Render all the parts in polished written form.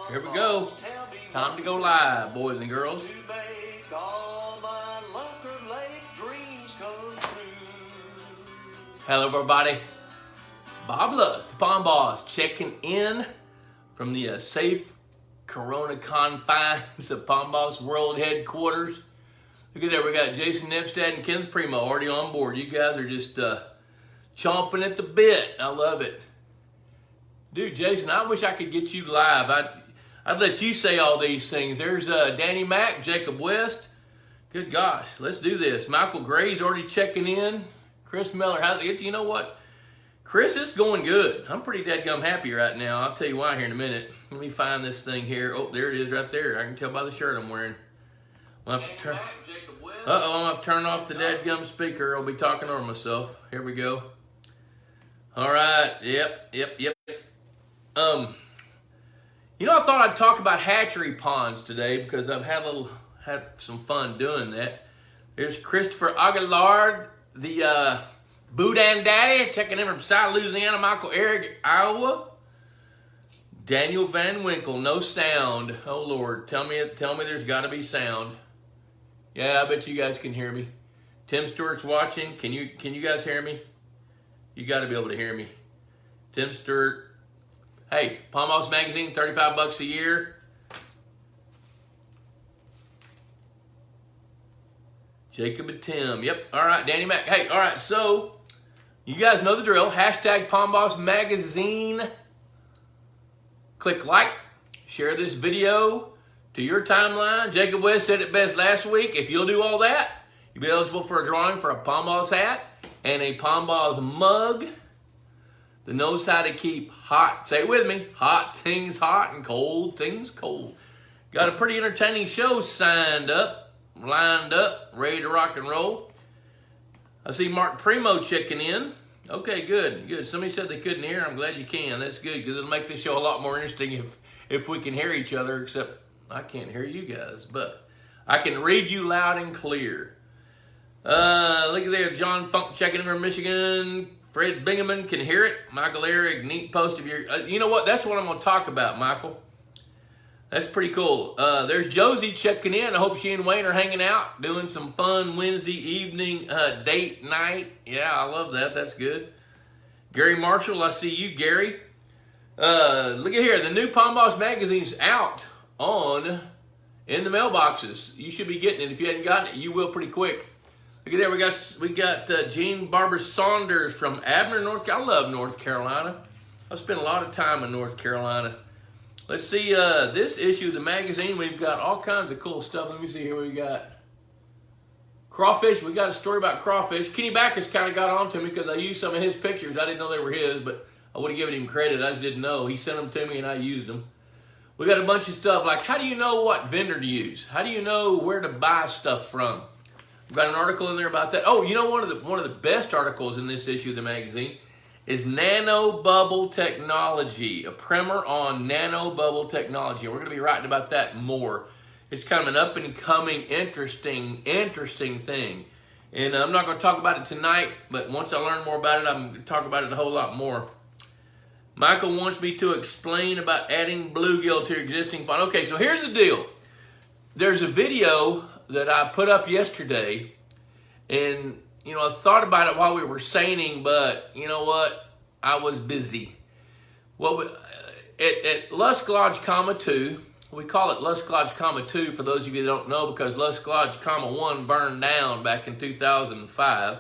Here we go. Time to go live, boys and girls. Hello, everybody. Bob Lutz, the Pond Boss, checking in from the safe Corona confines of Pond Boss World Headquarters. Look at that. We got Jason Nepstad and Kenneth Primo already on board. You guys are just chomping at the bit. I love it. Dude, Jason, I wish I could get you live. I'd let you say all these things. There's Danny Mack, Jacob West. Good gosh, let's do this. Michael Gray's already checking in. Chris Miller, how's it? You know what? Chris, it's going good. I'm pretty dadgum happy right now. I'll tell you why here in a minute. Let me find this thing here. Oh, there it is right there. I can tell by the shirt I'm wearing. I'm gonna have to turn off the dadgum speaker. I'll be talking over myself. Here we go. All right. Yep. You know, I thought I'd talk about hatchery ponds today because I've had some fun doing that. There's Christopher Aguilar, the Boudin Daddy, checking in from South Louisiana. Michael Eric, Iowa. Daniel Van Winkle, no sound. Oh Lord, tell me there's got to be sound. Yeah, I bet you guys can hear me. Tim Stewart's watching. Can you guys hear me? You got to be able to hear me. Tim Stewart. Hey, Pond Boss Magazine, $35 a year. Jacob and Tim. Yep. All right, Danny Mac. Hey, all right. So, you guys know the drill. Hashtag Pond Boss Magazine. Click like. Share this video to your timeline. Jacob West said it best last week. If you'll do all that, you'll be eligible for a drawing for a Pond Boss hat and a Pond Boss mug that knows how to keep hot, say it with me, hot things hot and cold things cold. Got a pretty entertaining show lined up, ready to rock and roll. I see Mark Primo checking in. Okay, good. Somebody said they couldn't hear. I'm glad you can. That's good because it'll make this show a lot more interesting if we can hear each other, except I can't hear you guys, but I can read you loud and clear. Look at there, John Funk checking in from Michigan. Fred Bingaman can hear it. Michael Eric, neat post of your... you know what? That's what I'm going to talk about, Michael. That's pretty cool. There's Josie checking in. I hope she and Wayne are hanging out, doing some fun Wednesday evening date night. Yeah, I love that. That's good. Gary Marshall, I see you, Gary. Look at here. The new Pond Boss Magazine's out in the mailboxes. You should be getting it. If you hadn't gotten it, you will pretty quick. Look at there, we got Gene Barber Saunders from Abner, North Carolina. I love North Carolina. I've spent a lot of time in North Carolina. Let's see, this issue of the magazine, we've got all kinds of cool stuff. Let me see here, we got crawfish. We got a story about crawfish. Kenny Backus kind of got on to me because I used some of his pictures. I didn't know they were his, but I would have given him credit. I just didn't know. He sent them to me and I used them. We got a bunch of stuff like how do you know what vendor to use? How do you know where to buy stuff from? We've got an article in there about that. Oh, you know, one of the best articles in this issue of the magazine is nano bubble technology, a primer on nano bubble technology. We're going to be writing about that more. It's kind of an up and coming, interesting thing. And I'm not going to talk about it tonight, but once I learn more about it, I'm going to talk about it a whole lot more. Michael wants me to explain about adding bluegill to your existing pond. Okay, so here's the deal. There's a video that I put up yesterday, and you know, I thought about it while we were seining, but you know what? I was busy. Well, at Lusk Lodge, 2, we call it Lusk Lodge, 2 for those of you that don't know, because Lusk Lodge, 1 burned down back in 2005.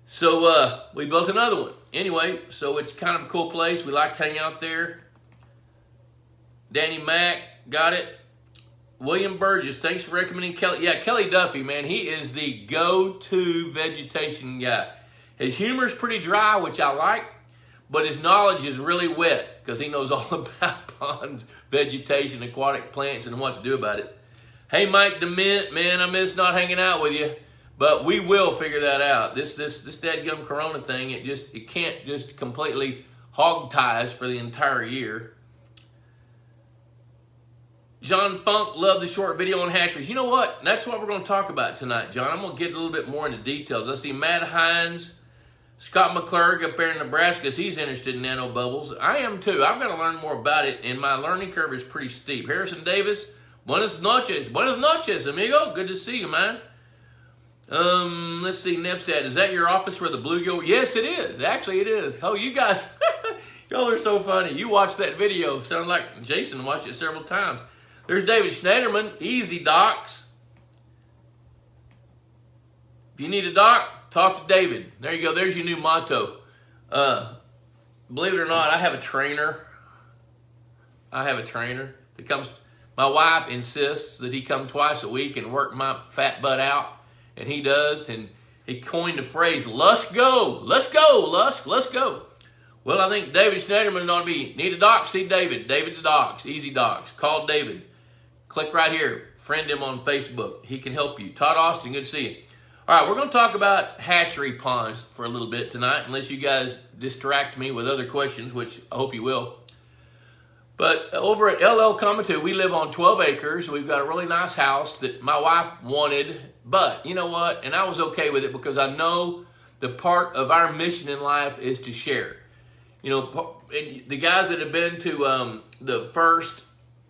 So we built another one. Anyway, so it's kind of a cool place. We like to hang out there. Danny Mack, got it. William Burgess, thanks for recommending Kelly. Yeah, Kelly Duffy, man, he is the go-to vegetation guy. His humor is pretty dry, which I like, but his knowledge is really wet because he knows all about pond vegetation, aquatic plants, and what to do about it. Hey, Mike DeMint, man, I miss not hanging out with you, but we will figure that out. This dadgum Corona thing, it can't just completely hog ties for the entire year. John Funk, love the short video on hatcheries. You know what? That's what we're going to talk about tonight, John. I'm going to get a little bit more into details. I see Matt Hines, Scott McClurg up there in Nebraska, he's interested in nanobubbles. I am too. I've got to learn more about it, and my learning curve is pretty steep. Harrison Davis, buenas noches, amigo. Good to see you, man. Let's see, Nepstad, is that your office for the bluegill? Yes, it is. Actually, it is. Oh, you guys, y'all are so funny. You watched that video. Sounds like Jason watched it several times. There's David Schneiderman, easy docs. If you need a doc, talk to David. There you go. There's your new motto. Believe it or not, I have a trainer. That comes. My wife insists that he come twice a week and work my fat butt out, and he does. And he coined the phrase, "Let's go, let's go, let's go." Well, I think David Schneiderman ought to be, need a doc, see David. David's Docs, easy docs. Call David. Click right here. Friend him on Facebook. He can help you. Todd Austin, good to see you. All right, we're going to talk about hatchery ponds for a little bit tonight, unless you guys distract me with other questions, which I hope you will. But over at LL Comatoo, we live on 12 acres. We've got a really nice house that my wife wanted, but you know what? And I was okay with it because I know the part of our mission in life is to share. You know, the guys that have been to the first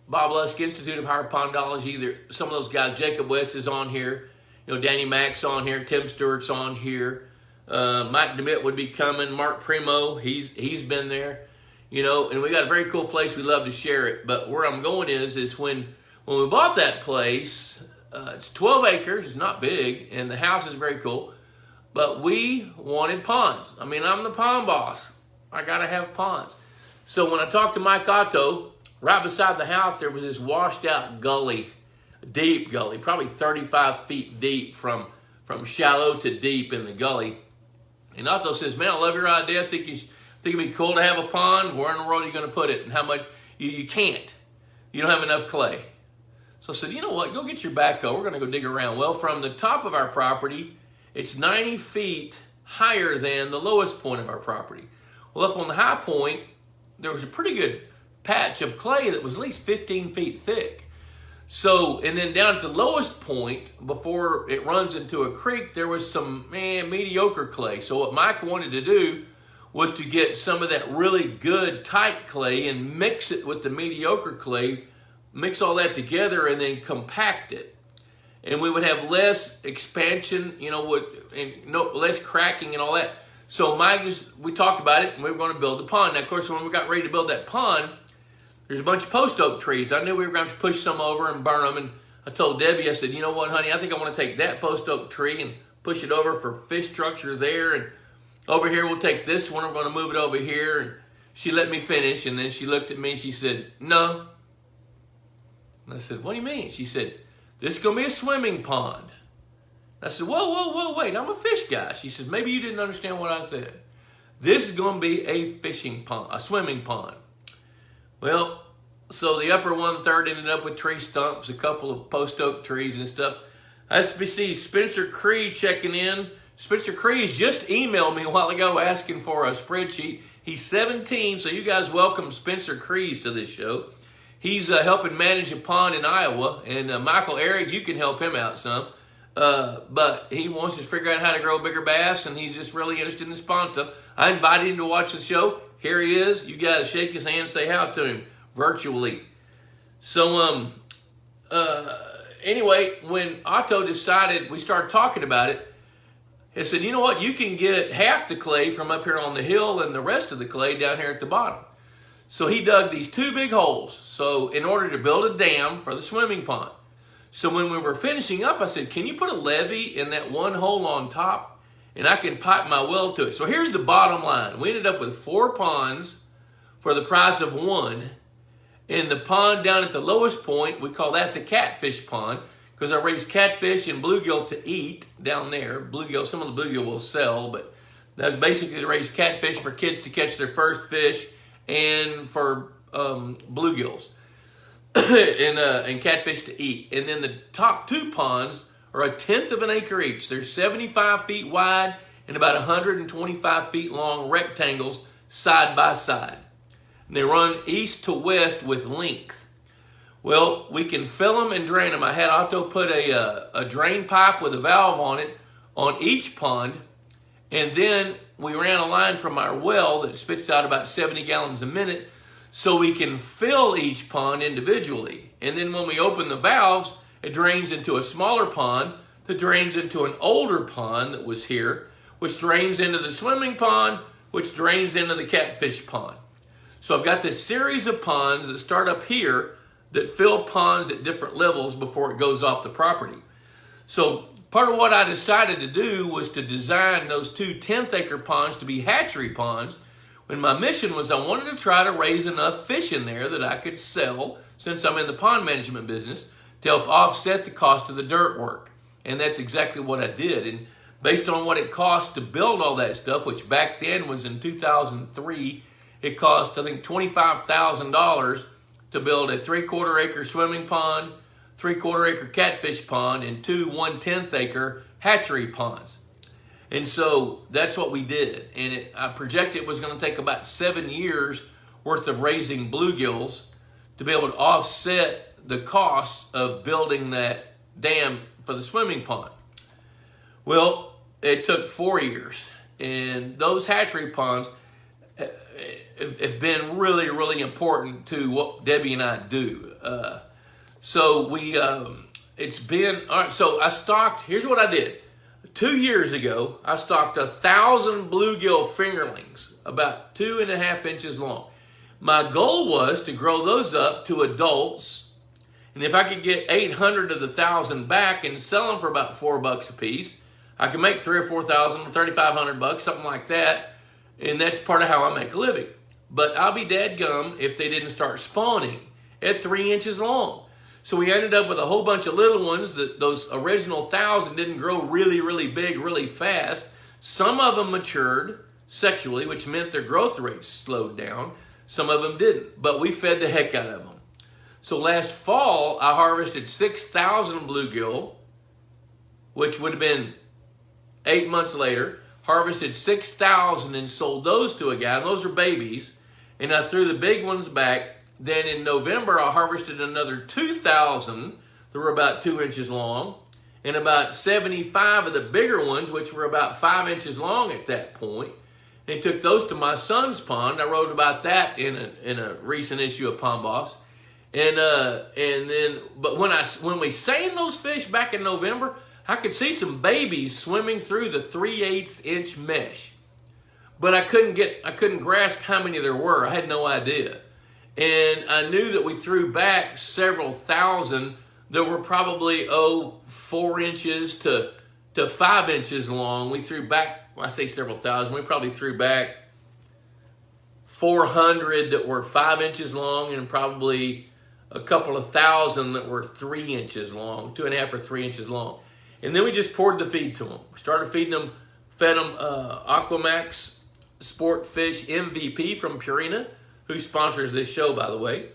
Bob Lusk Institute of Hydropondology, some of those guys, Jacob West is on here. You know, Danny Mack's on here, Tim Stewart's on here, Mike DeMitt would be coming, Mark Primo, he's been there, you know, and we got a very cool place. We love to share it. But where I'm going is when we bought that place, it's 12 acres, it's not big, and the house is very cool, but we wanted ponds. I mean, I'm the pond boss. I got to have ponds. So when I talked to Mike Otto, right beside the house, there was this washed out gully, deep gully, probably 35 feet deep from shallow to deep in the gully. And Otto says, "Man, I love your idea. I think it'd be cool to have a pond. Where in the world are you going to put it? And how much?" You can't. You don't have enough clay. So I said, "You know what? Go get your backhoe. We're going to go dig around." Well, from the top of our property, it's 90 feet higher than the lowest point of our property. Well, up on the high point, there was a pretty good patch of clay that was at least 15 feet thick. So, and then down at the lowest point, before it runs into a creek, there was some, mediocre clay. So what Mike wanted to do was to get some of that really good tight clay and mix it with the mediocre clay, mix all that together and then compact it. And we would have less expansion, less cracking and all that. So we talked about it and we were going to build the pond. Now, of course, when we got ready to build that pond, there's a bunch of post oak trees. I knew we were going to push some over and burn them. And I told Debbie, I said, "You know what, honey, I think I want to take that post oak tree and push it over for fish structures there. And over here, we'll take this one. We're going to move it over here." And she let me finish. And then she looked at me and she said, "No." And I said, "What do you mean?" She said, "This is going to be a swimming pond." I said, whoa, wait, I'm a fish guy. She said, "Maybe you didn't understand what I said. This is going to be a fishing pond, a swimming pond." Well, so the upper 1/3 ended up with tree stumps, a couple of post oak trees and stuff. SBC Spencer Cree checking in. Spencer Crees just emailed me a while ago asking for a spreadsheet. He's 17, so you guys welcome Spencer Crees to this show. He's helping manage a pond in Iowa, and Michael Eric, you can help him out some. But he wants to figure out how to grow bigger bass, and he's just really interested in this pond stuff. I invited him to watch the show. Here he is. You guys shake his hand, say hi to him virtually. So, anyway, when Otto decided, we started talking about it, he said, "You know what? You can get half the clay from up here on the hill and the rest of the clay down here at the bottom." So he dug these 2 big holes. So in order to build a dam for the swimming pond. So when we were finishing up, I said, "Can you put a levee in that one hole on top? And I can pipe my well to it." So here's the bottom line. We ended up with 4 ponds for the price of 1. And the pond down at the lowest point, we call that the catfish pond, because I raise catfish and bluegill to eat down there. Bluegill, some of the bluegill will sell, but that's basically to raise catfish for kids to catch their first fish and for bluegills and catfish to eat. And then the top 2 ponds are 1/10 of an acre each. They're 75 feet wide and about 125 feet long rectangles side by side. And they run east to west with length. Well, we can fill them and drain them. I had Otto put a drain pipe with a valve on it on each pond, and then we ran a line from our well that spits out about 70 gallons a minute so we can fill each pond individually. And then when we open the valves, it drains into a smaller pond that drains into an older pond that was here, which drains into the swimming pond, which drains into the catfish pond. So I've got this series of ponds that start up here that fill ponds at different levels before it goes off the property. So part of what I decided to do was to design those 2 10th-acre ponds to be hatchery ponds, when my mission was I wanted to try to raise enough fish in there that I could sell, since I'm in the pond management business, to help offset the cost of the dirt work. And that's exactly what I did. And based on what it cost to build all that stuff, which back then was in 2003, it cost, I think, $25,000 to build a 3/4 acre swimming pond, 3/4 acre catfish pond, and 2 1/10 acre hatchery ponds. And so that's what we did. And I projected it was going to take about 7 years worth of raising bluegills to be able to offset the cost of building that dam for the swimming pond. Well, it took 4 years. And those hatchery ponds have been really, really important to what Debbie and I do. So it's been, all right, so I stocked, here's what I did. 2 years ago, I stocked 1,000 bluegill fingerlings, about 2.5 inches long. My goal was to grow those up to adults, and if I could get 800 of the 1,000 back and sell them for about $4 a piece, I could make 3,000 or 4,000, 3,500 bucks, something like that, and that's part of how I make a living. But I'll be dadgum if they didn't start spawning at 3 inches long. So we ended up with a whole bunch of little ones. That those original 1,000 didn't grow really, really big, really fast. Some of them matured sexually, which meant their growth rates slowed down. Some of them didn't, but we fed the heck out of them. So last fall, I harvested 6,000 bluegill, which would have been 8 months later. Harvested 6,000 and sold those to a guy, and those are babies. And I threw the big ones back. Then in November, I harvested another 2,000 that were about 2 inches long, and about 75 of the bigger ones, which were about 5 inches long at that point, and took those to my son's pond. I wrote about that in a recent issue of Pond Boss. But when we seined those fish back in November, I could see some babies swimming through the 3/8 inch mesh, but I couldn't grasp how many there were. I had no idea. And I knew that we threw back several thousand that were probably, 4 inches to 5 inches long. We threw back, I say several thousand, we probably threw back 400 that were 5 inches long, and probably a couple of thousand that were 3 inches long, 2.5 or 3 inches long. And then we just poured the feed to them. We started feeding them, fed them Aquamax Sport Fish MVP from Purina, who sponsors this show, by the way.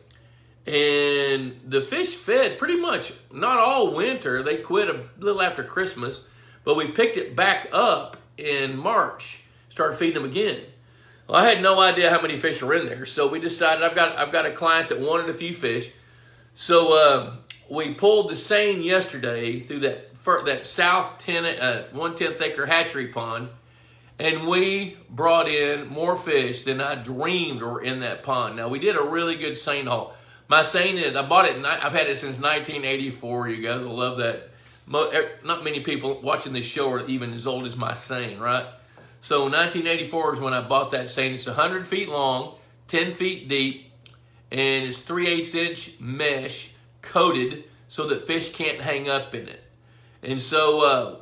And the fish fed pretty much, not all winter. They quit a little after Christmas, but we picked it back up in March, started feeding them again. Well, I had no idea how many fish are in there, so we decided, I've got a client that wanted a few fish. So we pulled the seine yesterday through that south 1/10 acre hatchery pond, and we brought in more fish than I dreamed were in that pond. Now, we did a really good seine haul. My seine I bought it, I've had it since 1984. You guys will love that. Not many people watching this show are even as old as my seine, right? So 1984 is when I bought that seine. It's 100 feet long, 10 feet deep, and it's 3/8 inch mesh coated so that fish can't hang up in it. And so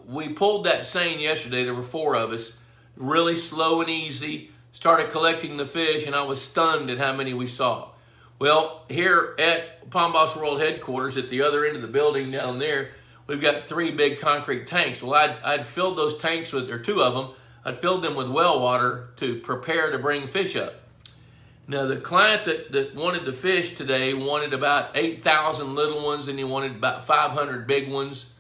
we pulled that seine yesterday. There were 4 of us, really slow and easy, started collecting the fish, and I was stunned at how many we saw. Well, here at Pond Boss World headquarters at the other end of the building down there, we've got 3 big concrete tanks. Well, I'd filled those tanks with, or 2 of them, I'd filled them with well water to prepare to bring fish up. Now, the client that wanted the fish today wanted about 8,000 little ones, and he wanted about 500 big ones.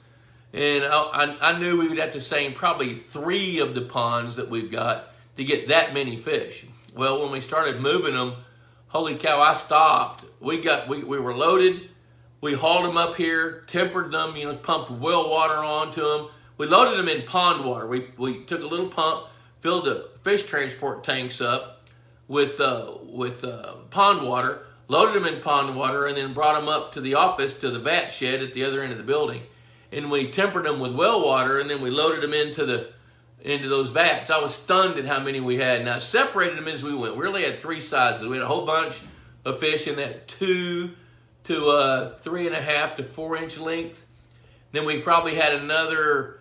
And I knew we would have to seine probably 3 of the ponds that we've got to get that many fish. Well, when we started moving them, holy cow, I stopped. We were loaded. We hauled them up here, tempered them, pumped well water onto them. We loaded them in pond water. We took a little pump, filled the fish transport tanks up with pond water, loaded them in pond water, and then brought them up to the office, to the vat shed at the other end of the building. And we tempered them with well water, and then we loaded them into those vats. I was stunned at how many we had. And I separated them as we went. We really had 3 sizes. We had a whole bunch of fish in that 2 to 3.5 to 4 inch length. Then we probably had another,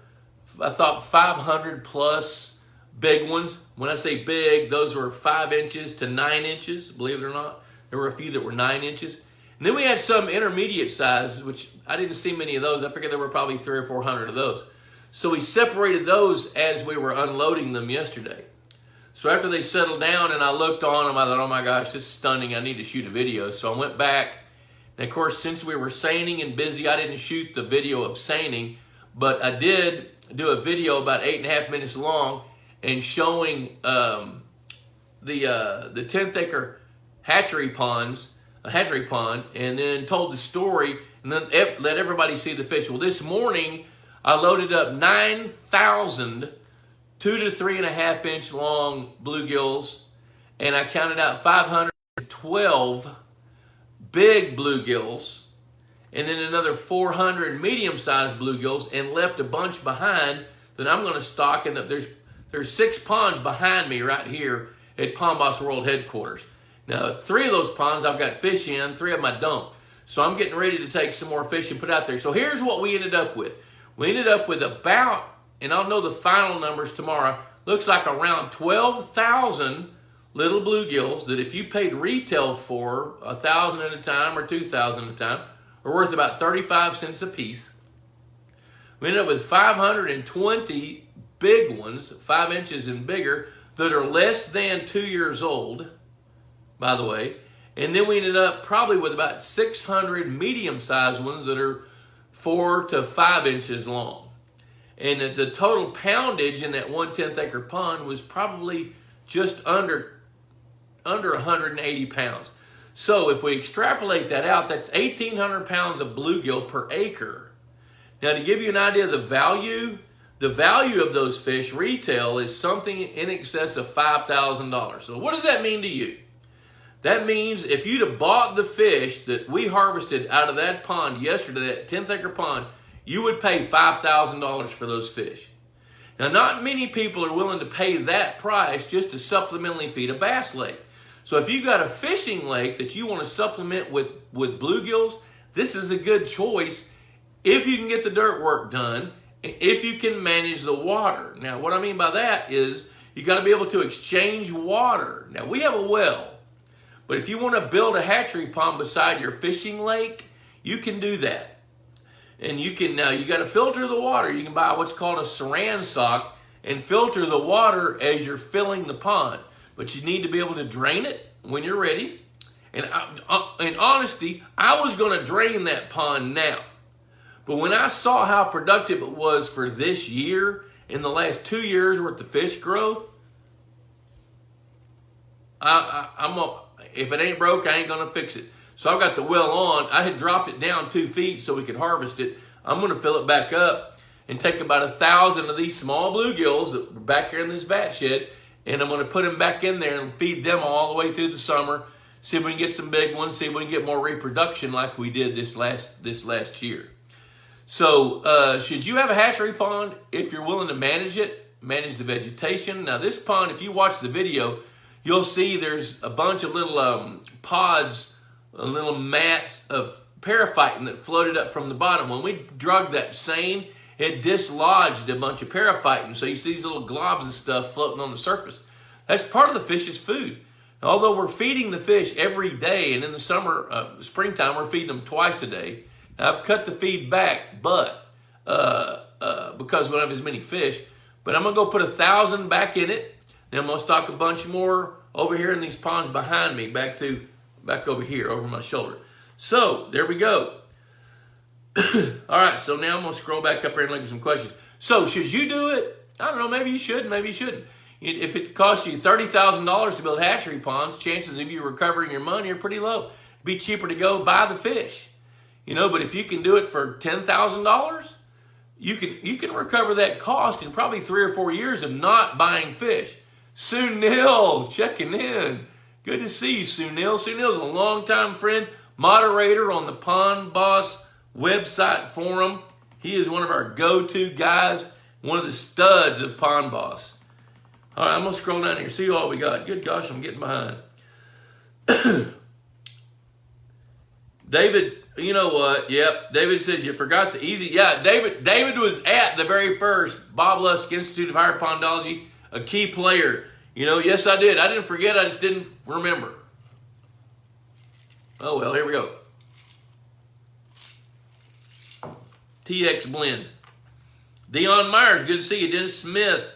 I thought, 500 plus big ones. When I say big, those were 5 inches to 9 inches, believe it or not. There were a few that were 9 inches. And then we had some intermediate size, which I didn't see many of those. I figured there were probably 300 or 400 of those. So we separated those as we were unloading them yesterday. So after they settled down and I looked on them, I thought, oh my gosh, this is stunning. I need to shoot a video. So I went back. And of course, since we were seining and busy, I didn't shoot the video of seining, but I did do a video about 8.5 minutes long and showing the 10th acre hatchery pond, and then told the story and then let everybody see the fish. Well, this morning I loaded up 9,000 2 to 3.5 inch long bluegills, and I counted out 512 big bluegills, and then another 400 medium-sized bluegills, and left a bunch behind that I'm going to stock. And there's 6 ponds behind me right here at Pond Boss World headquarters. Now, 3 of those ponds I've got fish in, 3 of them I don't. So I'm getting ready to take some more fish and put out there. So here's what we ended up with. We ended up with about, and I'll know the final numbers tomorrow, looks like around 12,000 little bluegills that if you paid retail for, 1,000 at a time or 2,000 at a time, are worth about 35 cents a piece. We ended up with 520 big ones, 5 inches and bigger, that are less than 2 years old, by the way. And then we ended up probably with about 600 medium-sized ones that are 4 to 5 inches long. And the total poundage in that 1/10 acre pond was probably just under 180 pounds. So if we extrapolate that out, that's 1,800 pounds of bluegill per acre. Now, to give you an idea of the value of those fish retail is something in excess of $5,000. So what does that mean to you? That means if you'd have bought the fish that we harvested out of that pond yesterday, that 10th acre pond, you would pay $5,000 for those fish. Now, not many people are willing to pay that price just to supplementally feed a bass lake. So if you've got a fishing lake that you want to supplement with bluegills, this is a good choice if you can get the dirt work done, if you can manage the water. Now, what I mean by that is you got to be able to exchange water. Now, we have a well, but if you want to build a hatchery pond beside your fishing lake, you can do that. And you can, now you got to filter the water. You can buy what's called a saran sock and filter the water as you're filling the pond. But you need to be able to drain it when you're ready. And in honesty, I was going to drain that pond now. But when I saw how productive it was for this year, in the last 2 years worth of fish growth, if it ain't broke, I ain't going to fix it. So I've got the well on. I had dropped it down 2 feet so we could harvest it. I'm going to fill it back up and take about 1,000 of these small bluegills that were back here in this vat shed, and I'm going to put them back in there and feed them all the way through the summer. See if we can get some big ones. See if we can get more reproduction like we did this last year. So should you have a hatchery pond? If you're willing to manage it, manage the vegetation. Now this pond, if you watch the video, you'll see there's a bunch of little pods, little mats of paraphyton that floated up from the bottom. When we drug that seine, it dislodged a bunch of paraphyton. So you see these little globs of stuff floating on the surface. That's part of the fish's food. Now, although we're feeding the fish every day, and in the summer, springtime, we're feeding them twice a day. Now, I've cut the feed back, but because we don't have as many fish. But I'm going to go put 1,000 back in it. Then I'm going to stock a bunch more over here in these ponds behind me, back over here, over my shoulder. So, there we go. All right, so now I'm going to scroll back up here and look at some questions. So, should you do it? I don't know, maybe you should, maybe you shouldn't. If it costs you $30,000 to build hatchery ponds, chances of you recovering your money are pretty low. It'd be cheaper to go buy the fish. But if you can do it for $10,000, you can recover that cost in probably 3 or 4 years of not buying fish. Sunil checking in. Good to see you, Sunil. Sunil's a longtime friend, moderator on the Pond Boss website forum. He is one of our go-to guys, one of the studs of Pond Boss. All right, I'm going to scroll down here, see all we got. Good gosh, I'm getting behind. David, you know what? Yep, David says you forgot the easy. Yeah, David was at the very first Bob Lusk Institute of Higher Pondology, a key player. You know, yes, I did. I didn't forget. I just didn't remember. Oh, well, here we go. TX Blend. Dion Myers, good to see you. Dennis Smith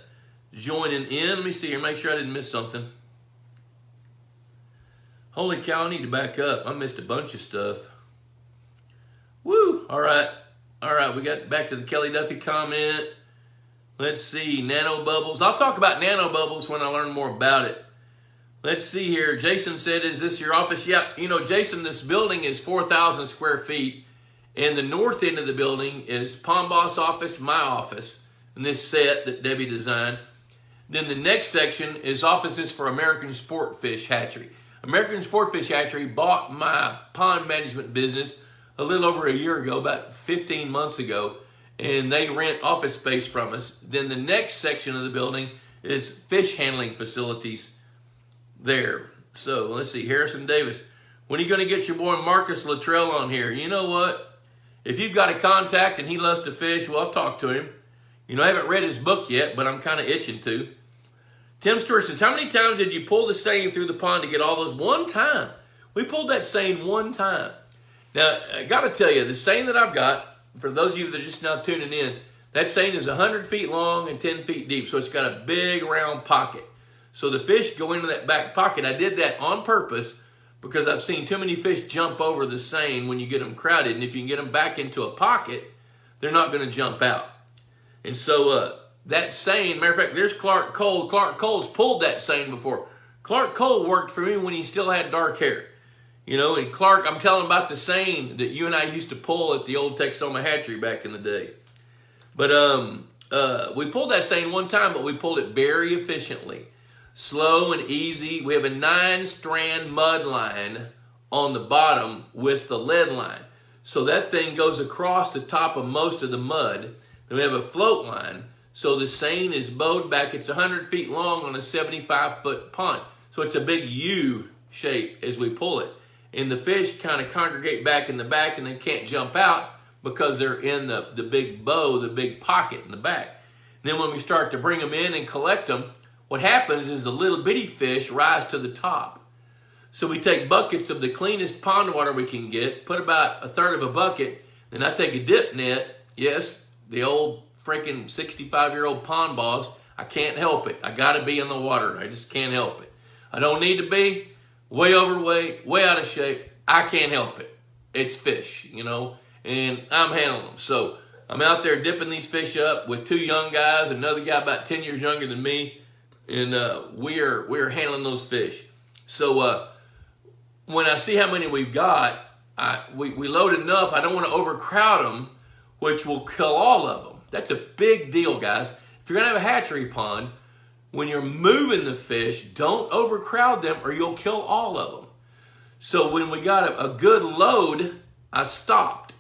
joining in. Let me see here. Make sure I didn't miss something. Holy cow, I need to back up. I missed a bunch of stuff. Woo! All right. We got back to the Kelly Duffy comment. Let's see. Nano bubbles. I'll talk about nano bubbles when I learn more about it. Let's see here. Jason said, is this your office? Yeah. You know, Jason, this building is 4,000 square feet. And the north end of the building is Pond Boss office, my office, and this set that Debbie designed. Then the next section is offices for American Sportfish Hatchery. American Sportfish Hatchery bought my pond management business a little over a year ago, about 15 months ago, and they rent office space from us. Then the next section of the building is fish handling facilities there. So let's see, Harrison Davis. When are you going to get your boy Marcus Luttrell on here? You know what? If you've got a contact and he loves to fish, well, I'll talk to him. You know, I haven't read his book yet, but I'm kind of itching to. Tim Stewart says, how many times did you pull the seine through the pond to get all those? One time. We pulled that seine one time. Now, I got to tell you, the seine that I've got, for those of you that are just now tuning in, that seine is 100 feet long and 10 feet deep, so it's got a big round pocket. So the fish go into that back pocket. I did that on purpose because I've seen too many fish jump over the seine when you get them crowded, and if you can get them back into a pocket, they're not going to jump out. And so that seine, matter of fact, there's Clark Cole. Clark Cole's pulled that seine before. Clark Cole worked for me when he still had dark hair. You know, and Clark, I'm telling about the seine that you and I used to pull at the old Texoma Hatchery back in the day. But we pulled that seine one time, but we pulled it very efficiently. Slow and easy. We have a 9-strand mud line on the bottom with the lead line. So that thing goes across the top of most of the mud. Then we have a float line. So the seine is bowed back. It's 100 feet long on a 75-foot pond. So it's a big U shape as we pull it. And the fish kind of congregate back in the back and they can't jump out because they're in the big bow, the big pocket in the back. And then when we start to bring them in and collect them, what happens is the little bitty fish rise to the top. So we take buckets of the cleanest pond water we can get, put about 1/3 of a bucket, then I take a dip net, yes, the old freaking 65-year-old pond boss, I can't help it. I got to be in the water. I just can't help it. I don't need to be way overweight, way out of shape. I can't help it. It's fish, you know, and I'm handling them. So I'm out there dipping these fish up with 2 young guys, another guy about 10 years younger than me, and we're handling those fish. So when I see how many we've got, we load enough. I don't want to overcrowd them, which will kill all of them. That's a big deal, guys. If you're going to have a hatchery pond, when you're moving the fish, don't overcrowd them or you'll kill all of them. So when we got a good load, I stopped.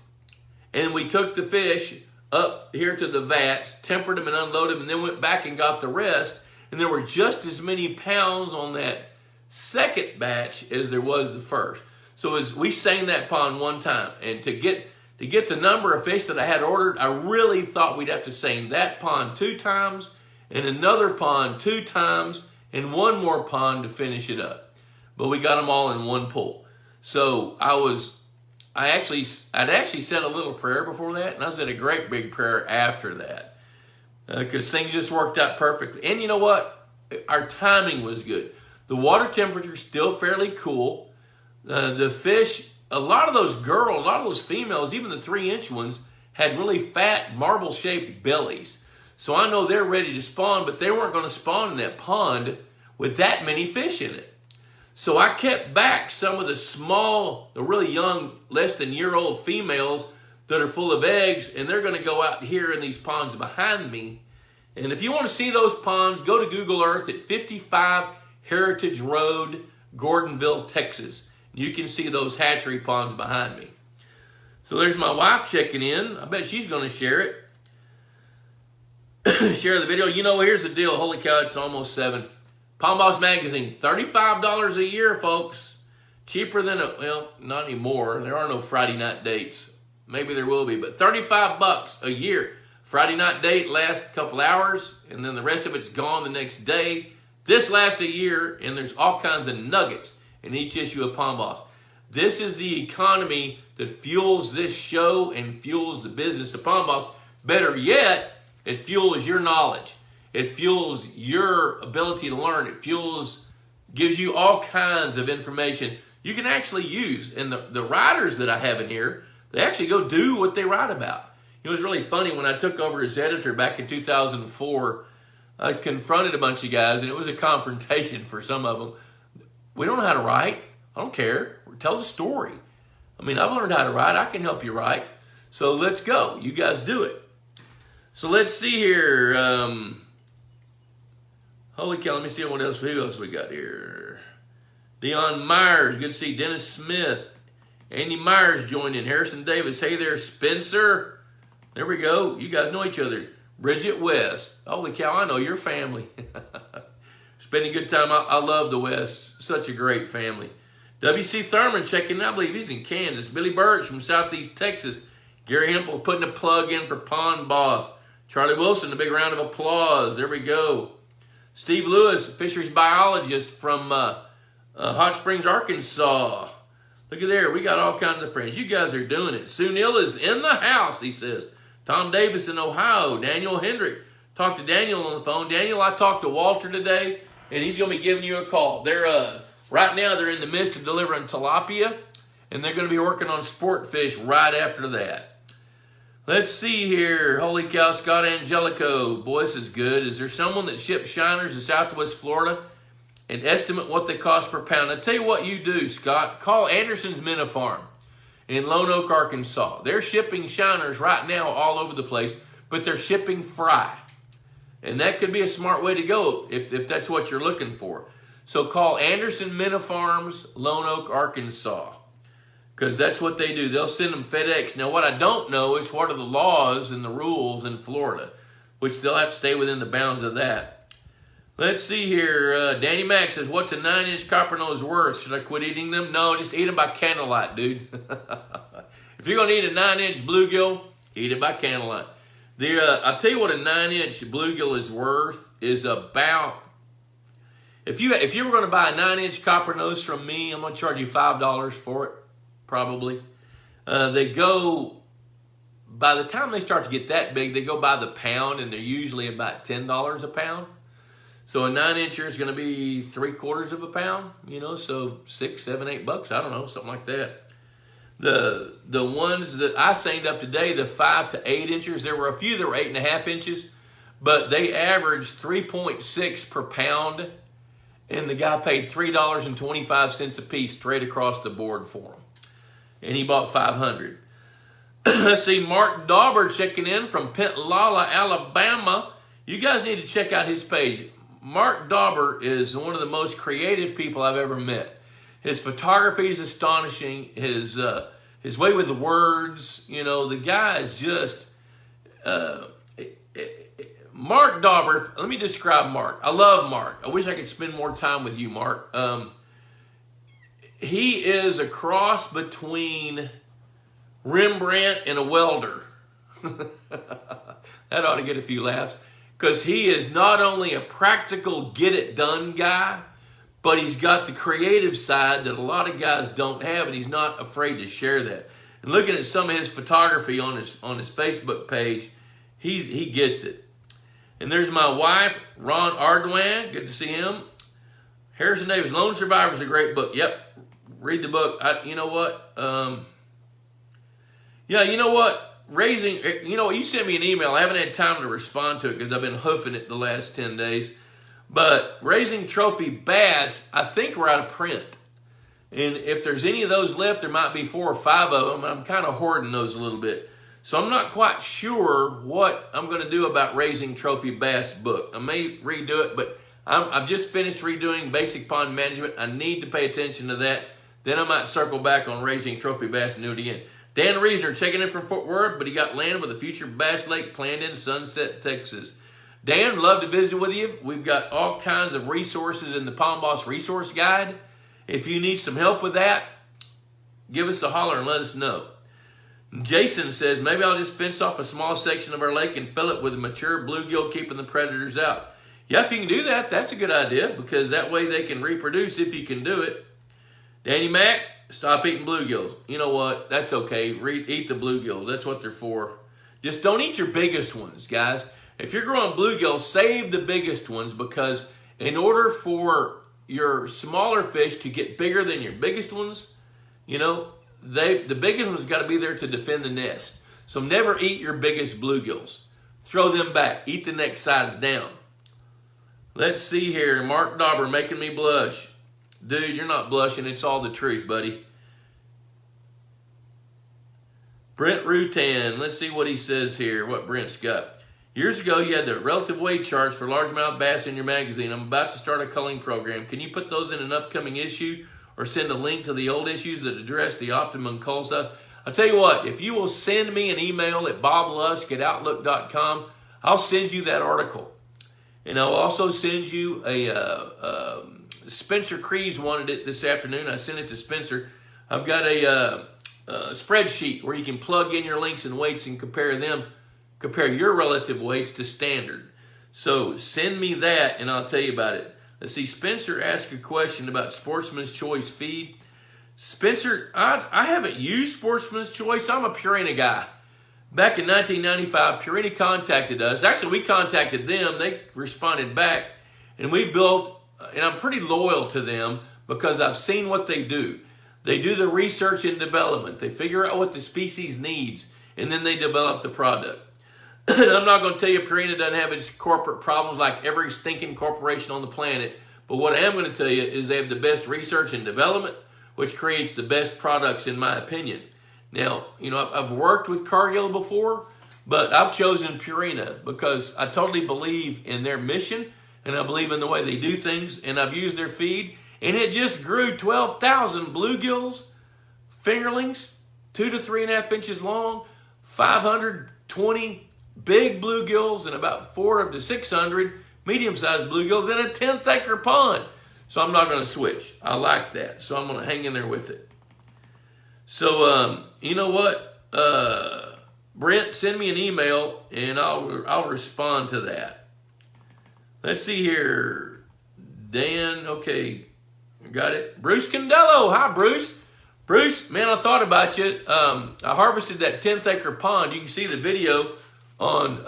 And we took the fish up here to the vats, tempered them and unloaded them, and then went back and got the rest. And there were just as many pounds on that second batch as there was the first. So as we seined that pond one time, and to get the number of fish that I had ordered, I really thought we'd have to seine that pond 2 times, and another pond 2 times, and one more pond to finish it up. But we got them all in one pull. So I'd actually said a little prayer before that, and I said a great big prayer after that. Because things just worked out perfectly. And you know what? Our timing was good. The water temperature is still fairly cool. The fish, a lot of those females, even the 3-inch ones, had really fat marble-shaped bellies. So I know they're ready to spawn, but they weren't going to spawn in that pond with that many fish in it. So I kept back some of the small, the really young, less than year-old females that are full of eggs, and they're going to go out here in these ponds behind me. And if you want to see those ponds, go to Google Earth at 55 Heritage Road, Gordonville, Texas. You can see those hatchery ponds behind me. So there's my wife checking in. I bet she's going to share it. Share the video. You know, here's the deal. Holy cow, it's almost 7. Pond Boss Magazine, $35 a year, folks. Cheaper than, well, not anymore. There are no Friday night dates. Maybe there will be, but $35 a year. Friday night date lasts a couple hours, and then the rest of it's gone the next day. This lasts a year, and there's all kinds of nuggets in each issue of Pond Boss. This is the economy that fuels this show and fuels the business of Pond Boss. Better yet, it fuels your knowledge. It fuels your ability to learn. It gives you all kinds of information you can actually use. And the writers that I have in here, they actually go do what they write about. It was really funny when I took over as editor back in 2004. I confronted a bunch of guys, and it was a confrontation for some of them. We don't know how to write. I don't care. Tell the story. I mean, I've learned how to write. I can help you write. So let's go. You guys do it. So let's see here. Holy cow, let me see who else we got here. Dion Myers, good to see. Dennis Smith. Andy Myers joined in. Harrison Davis, hey there, Spencer. There we go. You guys know each other. Bridget West. Holy cow, I know your family. Spending good time. I love the West. Such a great family. W.C. Thurman checking in. I believe he's in Kansas. Billy Birch from Southeast Texas. Gary Hempel putting a plug in for Pond Boss. Charlie Wilson, a big round of applause. There we go. Steve Lewis, fisheries biologist from Hot Springs, Arkansas. Look at there. We got all kinds of friends. You guys are doing it. Sue Neal is in the house, he says. Tom Davis in Ohio. Daniel Hendrick. Talked to Daniel on the phone. Daniel, I talked to Walter today, and he's going to be giving you a call. They're right now they're in the midst of delivering tilapia, and they're going to be working on sport fish right after that. Let's see here. Holy cow, Scott Angelico. Boy, this is good. Is there someone that ships shiners to Southwest Florida and estimate what they cost per pound? I'll tell you what you do, Scott. Call Anderson's Minnow Farm in Lone Oak, Arkansas. They're shipping shiners right now all over the place, but they're shipping fry. And that could be a smart way to go if that's what you're looking for. So call Anderson Minnow Farms, Lone Oak, Arkansas, because that's what they do. They'll send them FedEx. Now, what I don't know is what are the laws and the rules in Florida, which they'll have to stay within the bounds of that. Let's see here. Danny Mack says, what's a 9-inch copper nose worth? Should I quit eating them? No, just eat them by candlelight, dude. If you're going to eat a 9-inch bluegill, eat it by candlelight. I'll tell you what a 9-inch bluegill is worth is about, if you were going to buy a 9-inch copper nose from me, I'm going to charge you $5 for it, probably. They go, by the time they start to get that big, they go by the pound, and they're usually about $10 a pound. So a 9-incher is going to be 3/4 of a pound, so $6, $7, $8, I don't know, something like that. The ones that I signed up today, the 5 to 8 inchers, there were a few that were 8.5 inches, but they averaged 3.6 per pound, and the guy paid $3.25 a piece straight across the board for them. And he bought 500. Let's see, Mark Dauber checking in from Pensacola, Alabama. You guys need to check out his page. Mark Dauber is one of the most creative people I've ever met. His photography is astonishing. His way with the words, the guy is just... Mark Dauber, let me describe Mark. I love Mark. I wish I could spend more time with you, Mark. He is a cross between Rembrandt and a welder. That ought to get a few laughs. Because he is not only a practical get-it-done guy, but he's got the creative side that a lot of guys don't have, and he's not afraid to share that. And looking at some of his photography on his Facebook page, he gets it. And there's my wife, Ron Ardoin. Good to see him. Harrison Davis, Lone Survivor is a great book. Yep, read the book. You know what? You sent me an email. I haven't had time to respond to it because I've been hoofing it the last 10 days. But Raising Trophy Bass, I think we're out of print. And if there's any of those left, there might be 4 or 5 of them. I'm kind of hoarding those a little bit. So I'm not quite sure what I'm going to do about raising trophy bass book. I may redo it, but I've just finished redoing basic pond management. I need to pay attention to that. Then I might circle back on raising trophy bass and do it again. Dan Reasoner checking in from Fort Worth, but he got land with a future bass lake planned in Sunset, Texas. Dan, love to visit with you. We've got all kinds of resources in the Pond Boss Resource Guide. If you need some help with that, give us a holler and let us know. Jason says, maybe I'll just fence off a small section of our lake and fill it with a mature bluegill, keeping the predators out. Yeah, if you can do that, that's a good idea, because that way they can reproduce if you can do it. Danny Mac, stop eating bluegills. You know what? That's okay. Eat the bluegills. That's what they're for. Just don't eat your biggest ones, guys. If you're growing bluegills, save the biggest ones, because in order for your smaller fish to get bigger than your biggest ones, you know, the biggest ones got to be there to defend the nest. So never eat your biggest bluegills. Throw them back. Eat the next size down. Let's see here. Mark Dauber making me blush. Dude, you're not blushing. It's all the truth, buddy. Brent Rutan. Let's see what he says here, what Brent's got. Years ago, you had the relative weight charts for largemouth bass in your magazine. I'm about to start a culling program. Can you put those in an upcoming issue or send a link to the old issues that address the optimum cull size? I'll tell you what, if you will send me an email at boblusk@outlook.com, I'll send you that article. And I'll also send you Spencer Crees wanted it this afternoon. I sent it to Spencer. I've got a spreadsheet where you can plug in your links and weights and compare your relative weights to standard. So send me that and I'll tell you about it. Let's see, Spencer asked a question about Sportsman's Choice feed. Spencer, I haven't used Sportsman's Choice. I'm a Purina guy. Back in 1995, Purina contacted us. Actually, we contacted them. They responded back, and we built, and I'm pretty loyal to them because I've seen what they do. They do the research and development. They figure out what the species needs, and then they develop the product. I'm not going to tell you Purina doesn't have its corporate problems like every stinking corporation on the planet, but what I am going to tell you is they have the best research and development, which creates the best products in my opinion. Now, you know, I've worked with Cargill before, but I've chosen Purina because I totally believe in their mission and I believe in the way they do things, and I've used their feed, and it just grew 12,000 bluegills, fingerlings, 2 to 3.5 inches long, 520 big bluegills, and about 400 to 600 medium-sized bluegills in a 10th acre pond. So I'm not going to switch. I like that. So I'm going to hang in there with it. So, you know what? Brent, send me an email and I'll respond to that. Let's see here. Dan, okay. Got it. Bruce Condello. Hi, Bruce. Bruce, man, I thought about you. I harvested that 10th acre pond. You can see the video on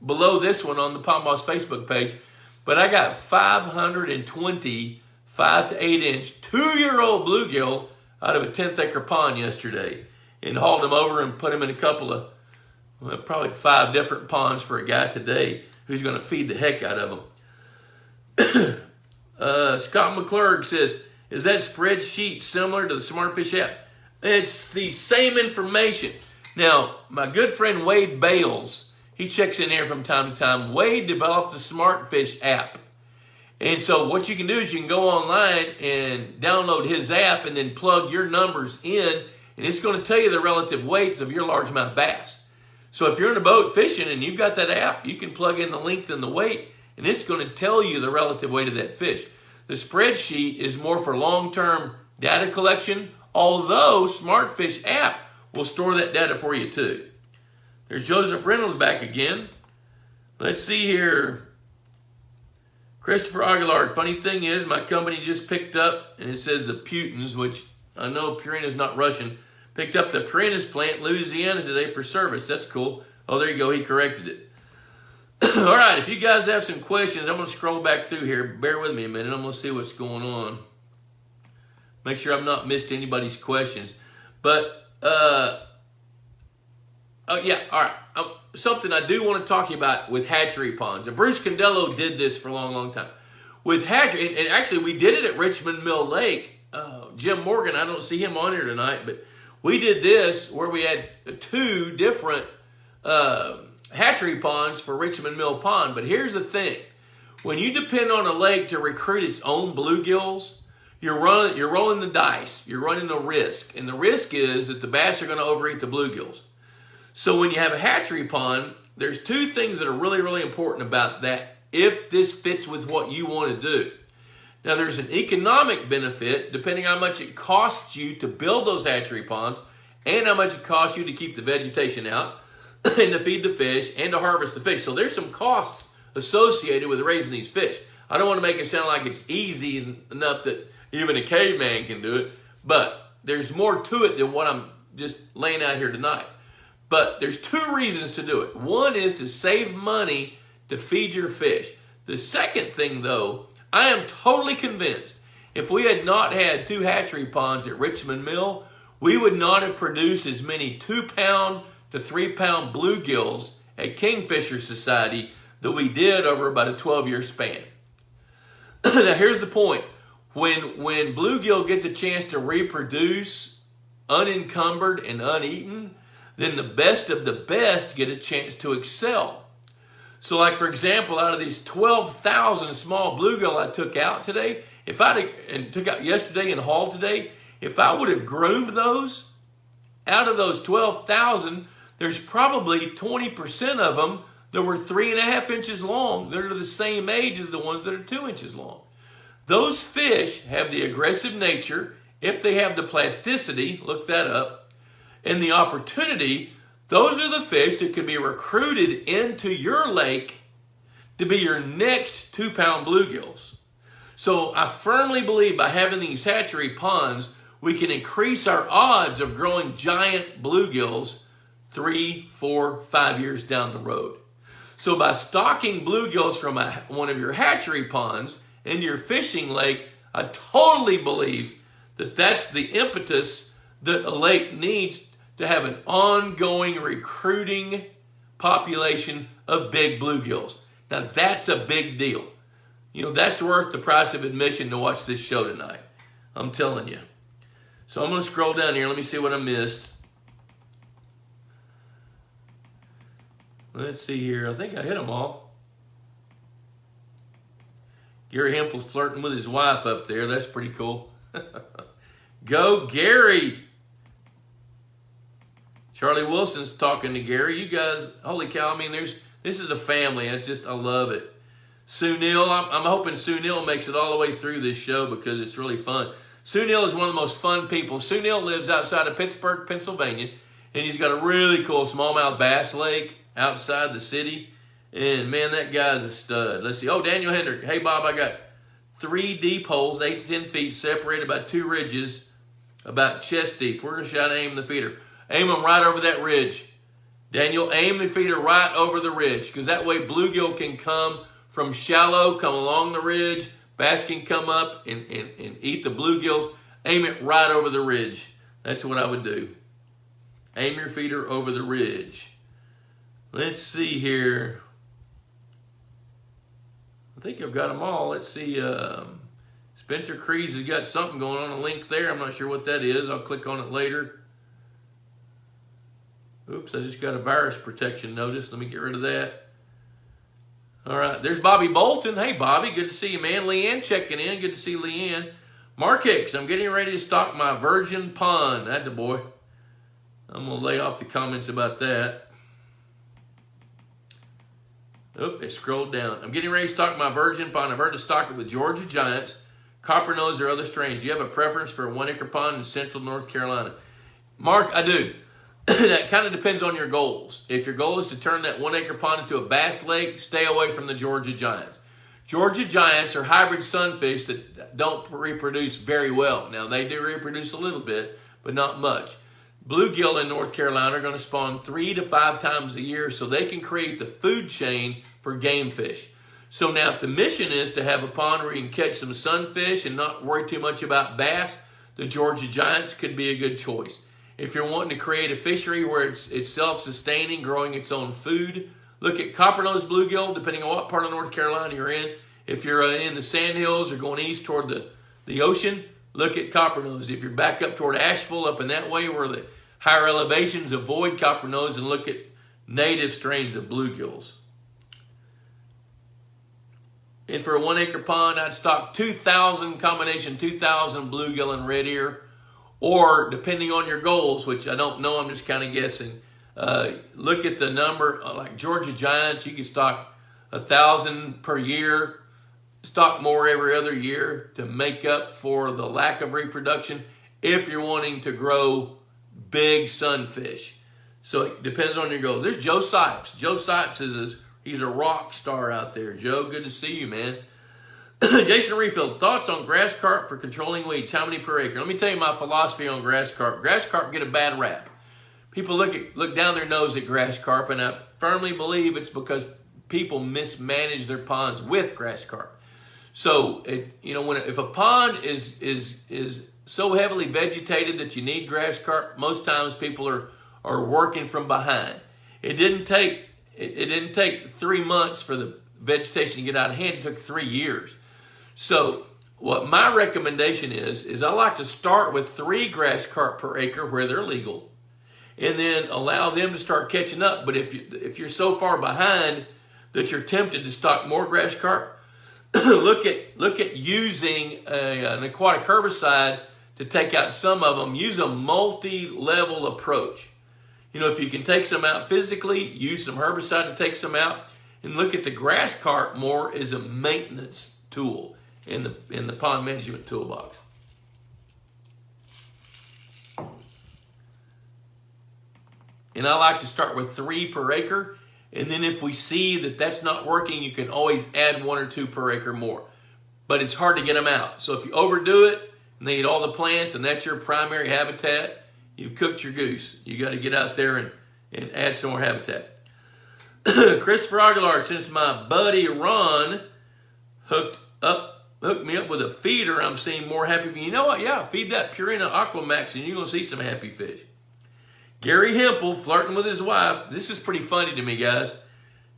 below this one on the Pond Boss Facebook page. But I got 520 5 to 8 inch 2-year-old bluegill out of a 10th acre pond yesterday, and hauled them over and put them in a couple of, well, probably 5 different ponds for a guy today who's going to feed the heck out of them. Scott McClurg says, is that spreadsheet similar to the Smartfish app? It's the same information. Now, my good friend Wade Bales, he checks in here from time to time. Wade developed the Smartfish app. And so what you can do is you can go online and download his app and then plug your numbers in, and it's going to tell you the relative weights of your largemouth bass. So if you're in a boat fishing and you've got that app, you can plug in the length and the weight, and it's going to tell you the relative weight of that fish. The spreadsheet is more for long-term data collection, although Smartfish app will store that data for you too. There's Joseph Reynolds back again. Let's see here. Christopher Aguilar, funny thing is, my company just picked up, and it says the Putins, which I know Purina's not Russian, picked up the Purina's plant in Louisiana today for service. That's cool. Oh, there you go. He corrected it. All right, if you guys have some questions, I'm going to scroll back through here. Bear with me a minute. I'm going to see what's going on. Make sure I've not missed anybody's questions. But, oh, yeah, all right. Something I do want to talk to you about with hatchery ponds. And Bruce Condello did this for a long, long time. With hatchery, and actually we did it at Richmond Mill Lake. Jim Morgan, I don't see him on here tonight, but We did this where we had 2 different hatchery ponds for Richmond Mill Pond. But here's the thing. When you depend on a lake to recruit its own bluegills, you're rolling the dice. You're running the risk. And the risk is that the bass are going to overeat the bluegills. So when you have a hatchery pond, there's 2 things that are really, really important about that if this fits with what you want to do. Now, there's an economic benefit depending on how much it costs you to build those hatchery ponds and how much it costs you to keep the vegetation out and to feed the fish and to harvest the fish. So there's some costs associated with raising these fish. I don't want to make it sound like it's easy enough that even a caveman can do it, but there's more to it than what I'm just laying out here tonight. But there's 2 reasons to do it. One is to save money to feed your fish. The second thing, though, I am totally convinced if we had not had 2 hatchery ponds at Richmond Mill, we would not have produced as many 2-pound to 3-pound bluegills at Kingfisher Society that we did over about a 12-year span. Now, here's the point. When bluegill get the chance to reproduce unencumbered and uneaten, then the best of the best get a chance to excel. So like, for example, out of these 12,000 small bluegill I took out today, took out yesterday and hauled today, if I would have groomed those, out of those 12,000, there's probably 20% of them that were 3.5 inches long that are the same age as the ones that are 2 inches long. Those fish have the aggressive nature, if they have the plasticity, look that up, and the opportunity. Those are the fish that could be recruited into your lake to be your next 2-pound bluegills. So I firmly believe by having these hatchery ponds, we can increase our odds of growing giant bluegills 3, 4, 5 years down the road. So by stocking bluegills from one of your hatchery ponds into your fishing lake, I totally believe that that's the impetus that a lake needs to have an ongoing recruiting population of big bluegills. Now that's a big deal. You know, that's worth the price of admission to watch this show tonight. I'm telling you. So I'm going to scroll down here. Let me see what I missed. Let's see here. I think I hit them all. Gary Hempel's flirting with his wife up there. That's pretty cool. Go Gary. Charlie Wilson's talking to Gary. You guys, holy cow, I mean, this is a family. I love it. Sue Neal, I'm hoping Sue Neal makes it all the way through this show because it's really fun. Sue Neal is one of the most fun people. Sue Neal lives outside of Pittsburgh, Pennsylvania, and he's got a really cool smallmouth bass lake outside the city. And, man, that guy's a stud. Let's see. Oh, Daniel Hendrick. Hey, Bob, I got 3 deep holes, 8 to 10 feet, separated by 2 ridges about chest deep. We're going to try to aim the feeder. Aim them right over that ridge. Daniel, aim the feeder right over the ridge because that way bluegill can come from shallow, come along the ridge. Bass can come up and eat the bluegills. Aim it right over the ridge. That's what I would do. Aim your feeder over the ridge. Let's see here. I think I've got them all. Let's see. Spencer Crees has got something going on, a link there. I'm not sure what that is. I'll click on it later. Oops, I just got a virus protection notice. Let me get rid of that. All right, there's Bobby Bolton. Hey, Bobby, good to see you, man. Leanne checking in. Good to see Leanne. Mark Hicks, I'm getting ready to stock my virgin pond. That's the boy. I'm going to lay off the comments about that. Oop, it scrolled down. I'm getting ready to stock my virgin pond. I've heard to stock it with Georgia Giants, Copper-Nose, or other strains. Do you have a preference for a 1-acre pond in central North Carolina? Mark, I do. That kind of depends on your goals. If your goal is to turn that 1-acre pond into a bass lake, stay away from the Georgia Giants. Georgia Giants are hybrid sunfish that don't reproduce very well. Now, they do reproduce a little bit, but not much. Bluegill in North Carolina are going to spawn 3 to 5 times a year, so they can create the food chain for game fish. So now, if the mission is to have a pond where you can catch some sunfish and not worry too much about bass, the Georgia Giants could be a good choice. If you're wanting to create a fishery where it's self-sustaining, growing its own food, look at Copper-Nose bluegill, depending on what part of North Carolina you're in. If you're in the Sandhills or going east toward the ocean, look at copper-nose. If you're back up toward Asheville, up in that way where the higher elevations, avoid copper-nose and look at native strains of bluegills. And for a 1 acre pond, I'd stock 2,000 combination, 2,000 bluegill and red ear, or depending on your goals, which I don't know, I'm just kind of guessing. Look at the number, like Georgia Giants, you can stock 1,000 per year, stock more every other year to make up for the lack of reproduction if you're wanting to grow big sunfish. So it depends on your goals. There's Joe Sipes. Joe Sipes he's a rock star out there. Joe, good to see you, man. Jason Refield, thoughts on grass carp for controlling weeds? How many per acre? Let me tell you my philosophy on grass carp. Grass carp get a bad rap. People look down their nose at grass carp, and I firmly believe it's because people mismanage their ponds with grass carp. So, if a pond is so heavily vegetated that you need grass carp, most times people are working from behind. It didn't take 3 months for the vegetation to get out of hand. It took 3 years. So what my recommendation is I like to start with 3 grass carp per acre where they're legal, and then allow them to start catching up. But if you're so far behind that you're tempted to stock more grass carp, look at using an aquatic herbicide to take out some of them. Use a multi-level approach. If you can take some out physically, use some herbicide to take some out, and look at the grass carp more as a maintenance tool in the pond management toolbox. And I like to start with 3 per acre, and then if we see that that's not working, you can always add 1 or 2 per acre more. But it's hard to get them out. So if you overdo it and they eat all the plants and that's your primary habitat, you've cooked your goose. You got to get out there and add some more habitat. Christopher Aguilar, since my buddy Ron hooked me up with a feeder, I'm seeing more happy fish. You know what? Yeah, feed that Purina Aquamax and you're going to see some happy fish. Gary Hempel flirting with his wife. This is pretty funny to me, guys.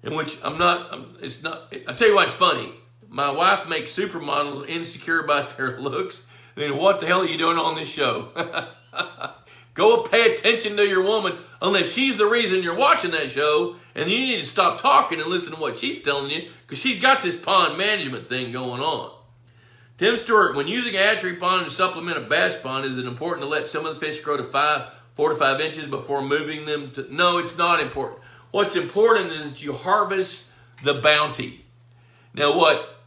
In which I'll tell you why it's funny. My wife makes supermodels insecure about their looks. Then what the hell are you doing on this show? Go pay attention to your woman, unless she's the reason you're watching that show, and you need to stop talking and listen to what she's telling you, because she's got this pond management thing going on. Tim Stewart, when using a hatchery pond to supplement a bass pond, is it important to let some of the fish grow to 4 to 5 inches before moving them to? No, it's not important. What's important is that you harvest the bounty. Now,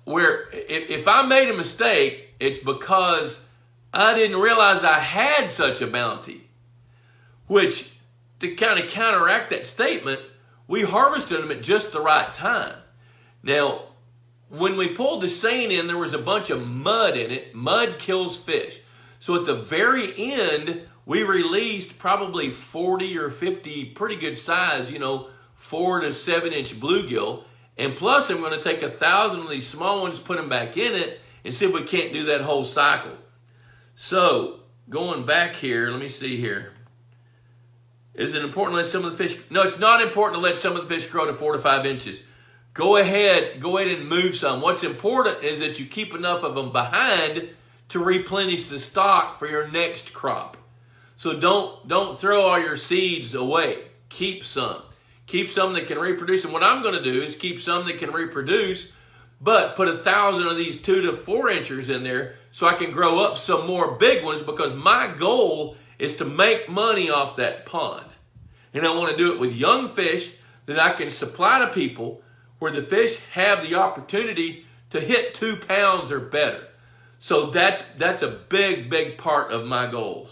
if I made a mistake, it's because I didn't realize I had such a bounty. Which, to kind of counteract that statement, we harvested them at just the right time. Now, when we pulled the seine in, there was a bunch of mud in it. Mud kills fish. So at the very end, we released probably 40 or 50 pretty good size, 4 to 7 inch bluegill. And plus, I'm going to take 1,000 of these small ones, put them back in it, and see if we can't do that whole cycle. So, going back here, let me see here. Is it important to let some of the fish? No, it's not important to let some of the fish grow to 4 to 5 inches. Go ahead and move some. What's important is that you keep enough of them behind to replenish the stock for your next crop. So don't throw all your seeds away. Keep some. Keep some that can reproduce. And what I'm going to do is keep some that can reproduce, but put 1,000 of these 2 to 4 inchers in there so I can grow up some more big ones, because my goal is to make money off that pond. And I want to do it with young fish that I can supply to people where the fish have the opportunity to hit 2 pounds or better. So that's a big, big part of my goals.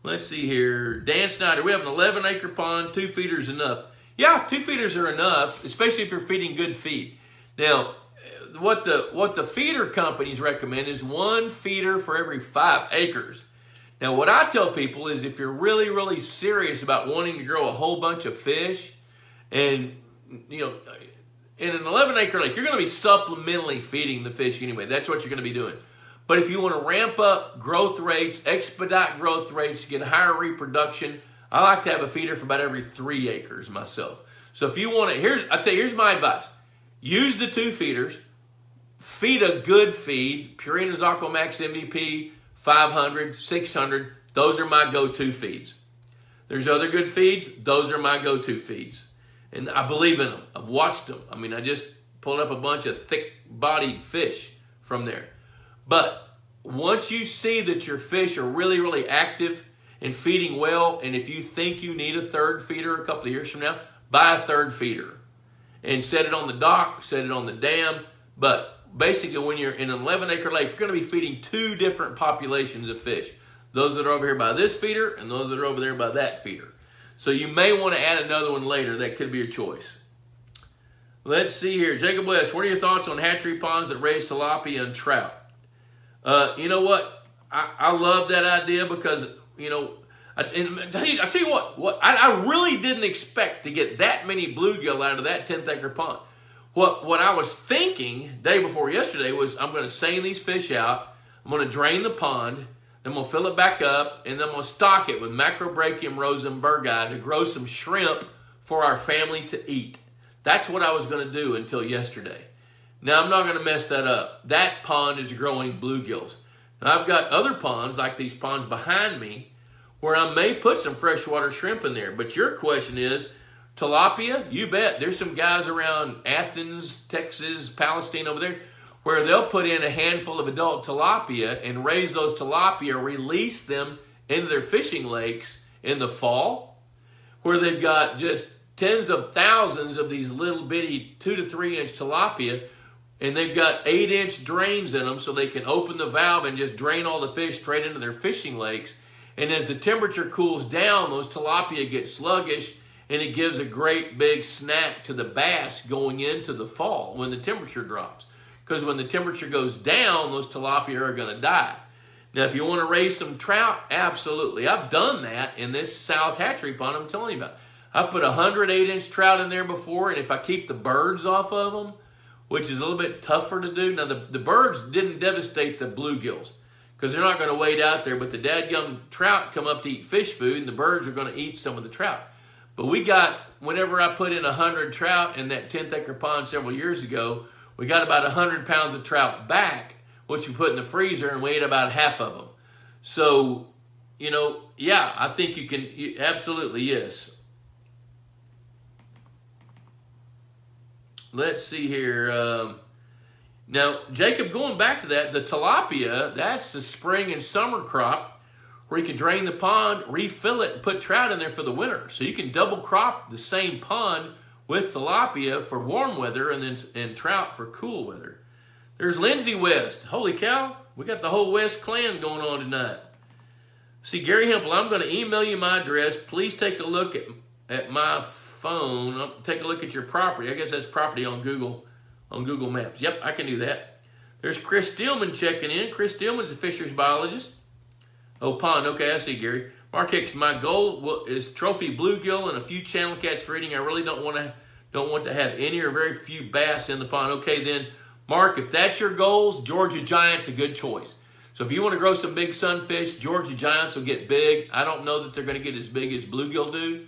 Let's see here. Dan Snyder, we have an 11 acre pond, 2 feeders enough. Yeah, 2 feeders are enough, especially if you're feeding good feed. Now, what the feeder companies recommend is 1 feeder for every 5 acres. Now, what I tell people is if you're really, really serious about wanting to grow a whole bunch of fish, and, in an 11 acre lake, you're going to be supplementally feeding the fish anyway. That's what you're going to be doing. But if you want to ramp up growth rates, expedite growth rates, get higher reproduction, I like to have a feeder for about every 3 acres myself. So if you want to, here's my advice. Use the 2 feeders, feed a good feed. Purina's Aquamax MVP, 500, 600. Those are my go-to feeds. There's other good feeds. Those are my go-to feeds. And I believe in them. I've watched them. I mean, I just pulled up a bunch of thick-bodied fish from there. But once you see that your fish are really, really active and feeding well, and if you think you need a third feeder a couple of years from now, buy a third feeder. And set it on the dock, set it on the dam. But basically, when you're in an 11-acre lake, you're going to be feeding two different populations of fish. Those that are over here by this feeder and those that are over there by that feeder. So you may want to add another one later. That could be your choice. Let's see here. Jacob West, what are your thoughts on hatchery ponds that raise tilapia and trout? You know what? I love that idea because, you know, I tell you what I really didn't expect to get that many bluegill out of that 10th acre pond. What I was thinking day before yesterday was I'm going to seine these fish out. I'm going to drain the pond. Then I'm going to fill it back up. And then I'm going to stock it with Macrobrachium rosenbergi to grow some shrimp for our family to eat. That's what I was going to do until yesterday. Now, I'm not going to mess that up. That pond is growing bluegills. Now, I've got other ponds, like these ponds behind me, where I may put some freshwater shrimp in there. But your question is, tilapia? You bet. There's some guys around Athens, Texas, Palestine over there, where they'll put in a handful of adult tilapia and raise those tilapia, release them into their fishing lakes in the fall, where they've got just tens of thousands of these little bitty 2 to 3 inch tilapia, and they've got 8-inch drains in them so they can open the valve and just drain all the fish straight into their fishing lakes. And as the temperature cools down, those tilapia get sluggish, and it gives a great big snack to the bass going into the fall when the temperature drops. Because when the temperature goes down, those tilapia are going to die. Now, if you want to raise some trout, absolutely. I've done that in this South Hatchery pond I'm telling you about. I put 108-inch trout in there before, and if I keep the birds off of them, which is a little bit tougher to do. Now, the birds didn't devastate the bluegills because they're not going to wade out there, but the dadgum trout come up to eat fish food, and the birds are going to eat some of the trout. But we got, whenever I put in 100 trout in that 10th acre pond several years ago, we got about 100 pounds of trout back, which we put in the freezer, and we ate about half of them. So, you know, yeah, I think you can, absolutely, yes. Let's see here. Now, Jacob, going back to that, the tilapia, that's the spring and summer crop where you can drain the pond, refill it, and put trout in there for the winter. So you can double crop the same pond with tilapia for warm weather and trout for cool weather. There's Lindsay West. Holy cow, we got the whole West clan going on tonight. See, Gary Hempel, I'm going to email you my address. Please take a look at my phone. Take a look at your property. I guess that's property on Google Maps. Yep, I can do that. There's Chris Steelman checking in. Chris Steelman's a fisheries biologist. Oh, pond. Okay, I see, Gary. Mark Hicks, my goal is trophy bluegill and a few channel cats for eating. I really don't want to have any or very few bass in the pond. Okay, then, Mark, if that's your goals, Georgia Giant's a good choice. So if you want to grow some big sunfish, Georgia Giants will get big. I don't know that they're going to get as big as bluegill do.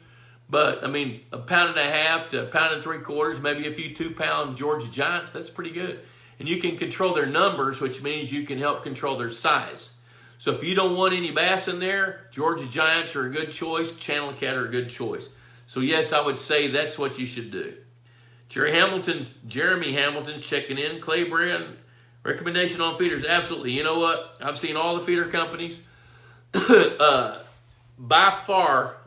But, I mean, 1.5 pounds to 1.75 pounds, maybe a few 2-pound Georgia Giants, that's pretty good. And you can control their numbers, which means you can help control their size. So if you don't want any bass in there, Georgia Giants are a good choice. Channel cat are a good choice. So, yes, I would say that's what you should do. Jeremy Hamilton's checking in. Clay Brand, recommendation on feeders. Absolutely. You know what? I've seen all the feeder companies. By far,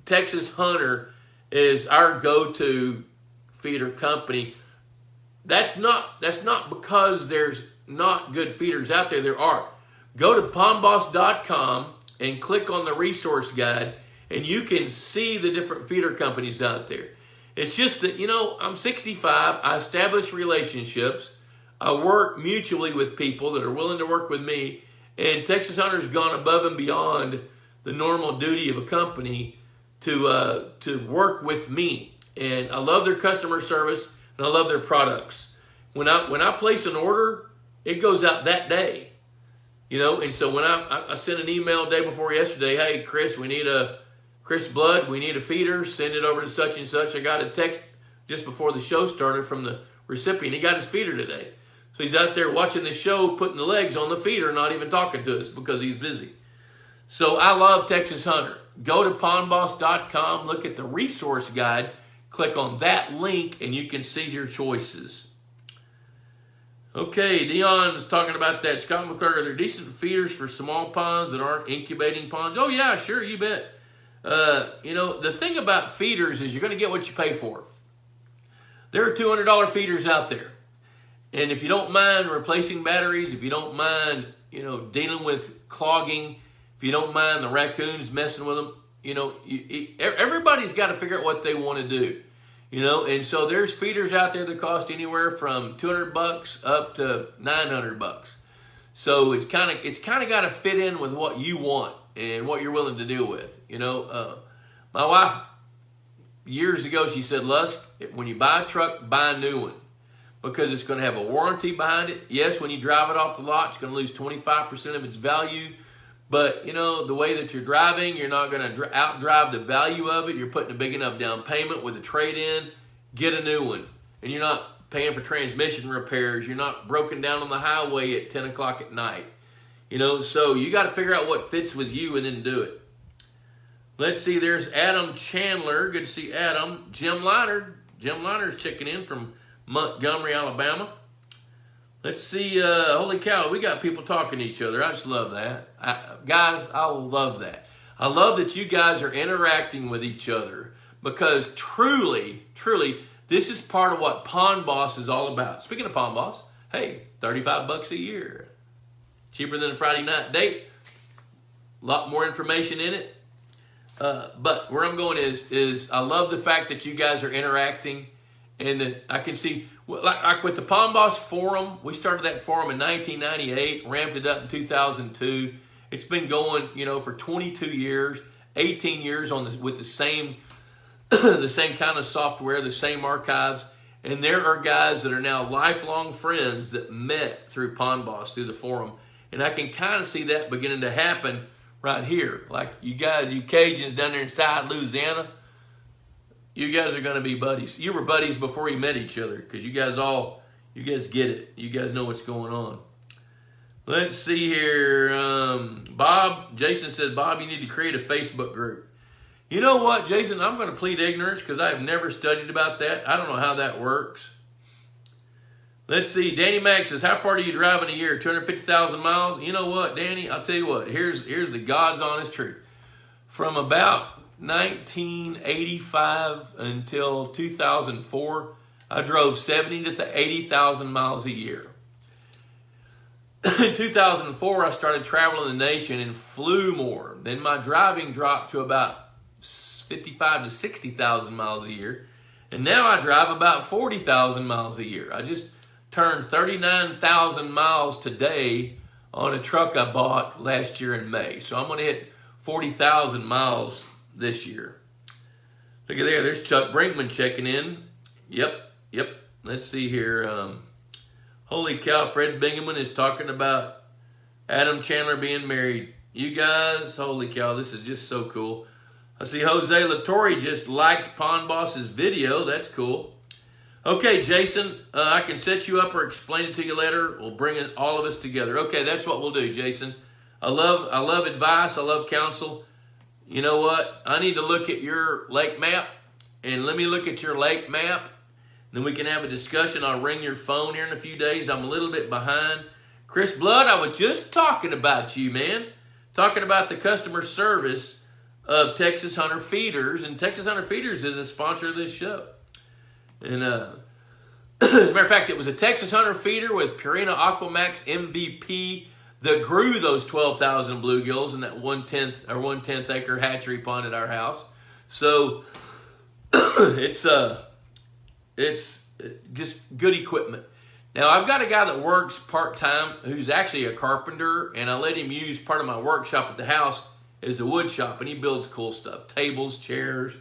Texas Hunter is our go-to feeder company. That's not because there's not good feeders out there. There are. Go to pondboss.com and click on the resource guide, and you can see the different feeder companies out there. It's just that, you know, I'm 65. I establish relationships. I work mutually with people that are willing to work with me, and Texas Hunter's gone above and beyond the normal duty of a company to work with me. And I love their customer service, and I love their products. When I place an order, it goes out that day. You know, and so when I sent an email day before yesterday, hey, Chris, we need a feeder, send it over to such and such. I got a text just before the show started from the recipient. He got his feeder today. So he's out there watching the show, putting the legs on the feeder, not even talking to us because he's busy. So I love Texas Hunter. Go to pondboss.com, look at the resource guide, click on that link, and you can see your choices. Okay, Dion's talking about that. Scott McClure, are there decent feeders for small ponds that aren't incubating ponds? Oh, yeah, sure, you bet. The thing about feeders is you're going to get what you pay for. There are $200 feeders out there. And if you don't mind replacing batteries, if you don't mind, dealing with clogging, if you don't mind the raccoons messing with them, everybody's got to figure out what they want to do. And so there's feeders out there that cost anywhere from $200 up to $900. So it's kind of got to fit in with what you want and what you're willing to deal with. My wife years ago, she said, Lusk, when you buy a truck, buy a new one because it's going to have a warranty behind it. Yes, when you drive it off the lot, it's going to lose 25% of its value. But, the way that you're driving, you're not going to outdrive the value of it. You're putting a big enough down payment with a trade-in. Get a new one. And you're not paying for transmission repairs. You're not broken down on the highway at 10 o'clock at night. So you got to figure out what fits with you and then do it. Let's see, there's Adam Chandler. Good to see Adam. Jim Liner. Jim Liner's checking in from Montgomery, Alabama. Let's see, holy cow, we got people talking to each other. I just love that. Guys, I love that. I love that you guys are interacting with each other because truly, this is part of what Pond Boss is all about. Speaking of Pond Boss, hey, $35 a year. Cheaper than a Friday night date. A lot more information in it. But where I'm going is I love the fact that you guys are interacting and that I can see, like with the Pond Boss Forum, we started that forum in 1998, ramped it up in 2002. It's been going, for 22 years, 18 years with the same kind of software, the same archives. And there are guys that are now lifelong friends that met through Pond Boss, through the forum. And I can kind of see that beginning to happen right here. Like you guys, you Cajuns down there inside Louisiana, you guys are going to be buddies. You were buddies before you met each other because you guys get it. You guys know what's going on. Let's see here. Jason said, Bob, you need to create a Facebook group. You know what, Jason? I'm going to plead ignorance because I have never studied about that. I don't know how that works. Let's see. Danny Mack says, how far do you drive in a year? 250,000 miles? You know what, Danny? I'll tell you what. Here's the God's honest truth. From about 1985 until 2004, I drove 70 to 80,000 miles a year. In 2004, I started traveling the nation and flew more. Then my driving dropped to about 55 to 60,000 miles a year. And now I drive about 40,000 miles a year. I just turned 39,000 miles today on a truck I bought last year in May. So I'm going to hit 40,000 miles this year. Look at there. There's Chuck Brinkman checking in. Yep. Let's see here. Holy cow, Fred Bingaman is talking about Adam Chandler being married. You guys, holy cow, this is just so cool. I see Jose Latorre just liked Pond Boss's video. That's cool. Okay, Jason, I can set you up or explain it to you later. We'll bring all of us together. Okay, that's what we'll do, Jason. I love advice. I love counsel. You know what? I need to look at your lake map, and let me look at your lake map. Then we can have a discussion. I'll ring your phone here in a few days. I'm a little bit behind. Chris Blood, I was just talking about you, man. Talking about the customer service of Texas Hunter Feeders. And Texas Hunter Feeders is a sponsor of this show. And as a matter of fact, it was a Texas Hunter feeder with Purina Aquamax MVP that grew those 12,000 bluegills in that 1/10 acre hatchery pond at our house. So it's just good equipment. Now, I've got a guy that works part-time who's actually a carpenter, and I let him use part of my workshop at the house as a wood shop, and he builds cool stuff. Tables, chairs,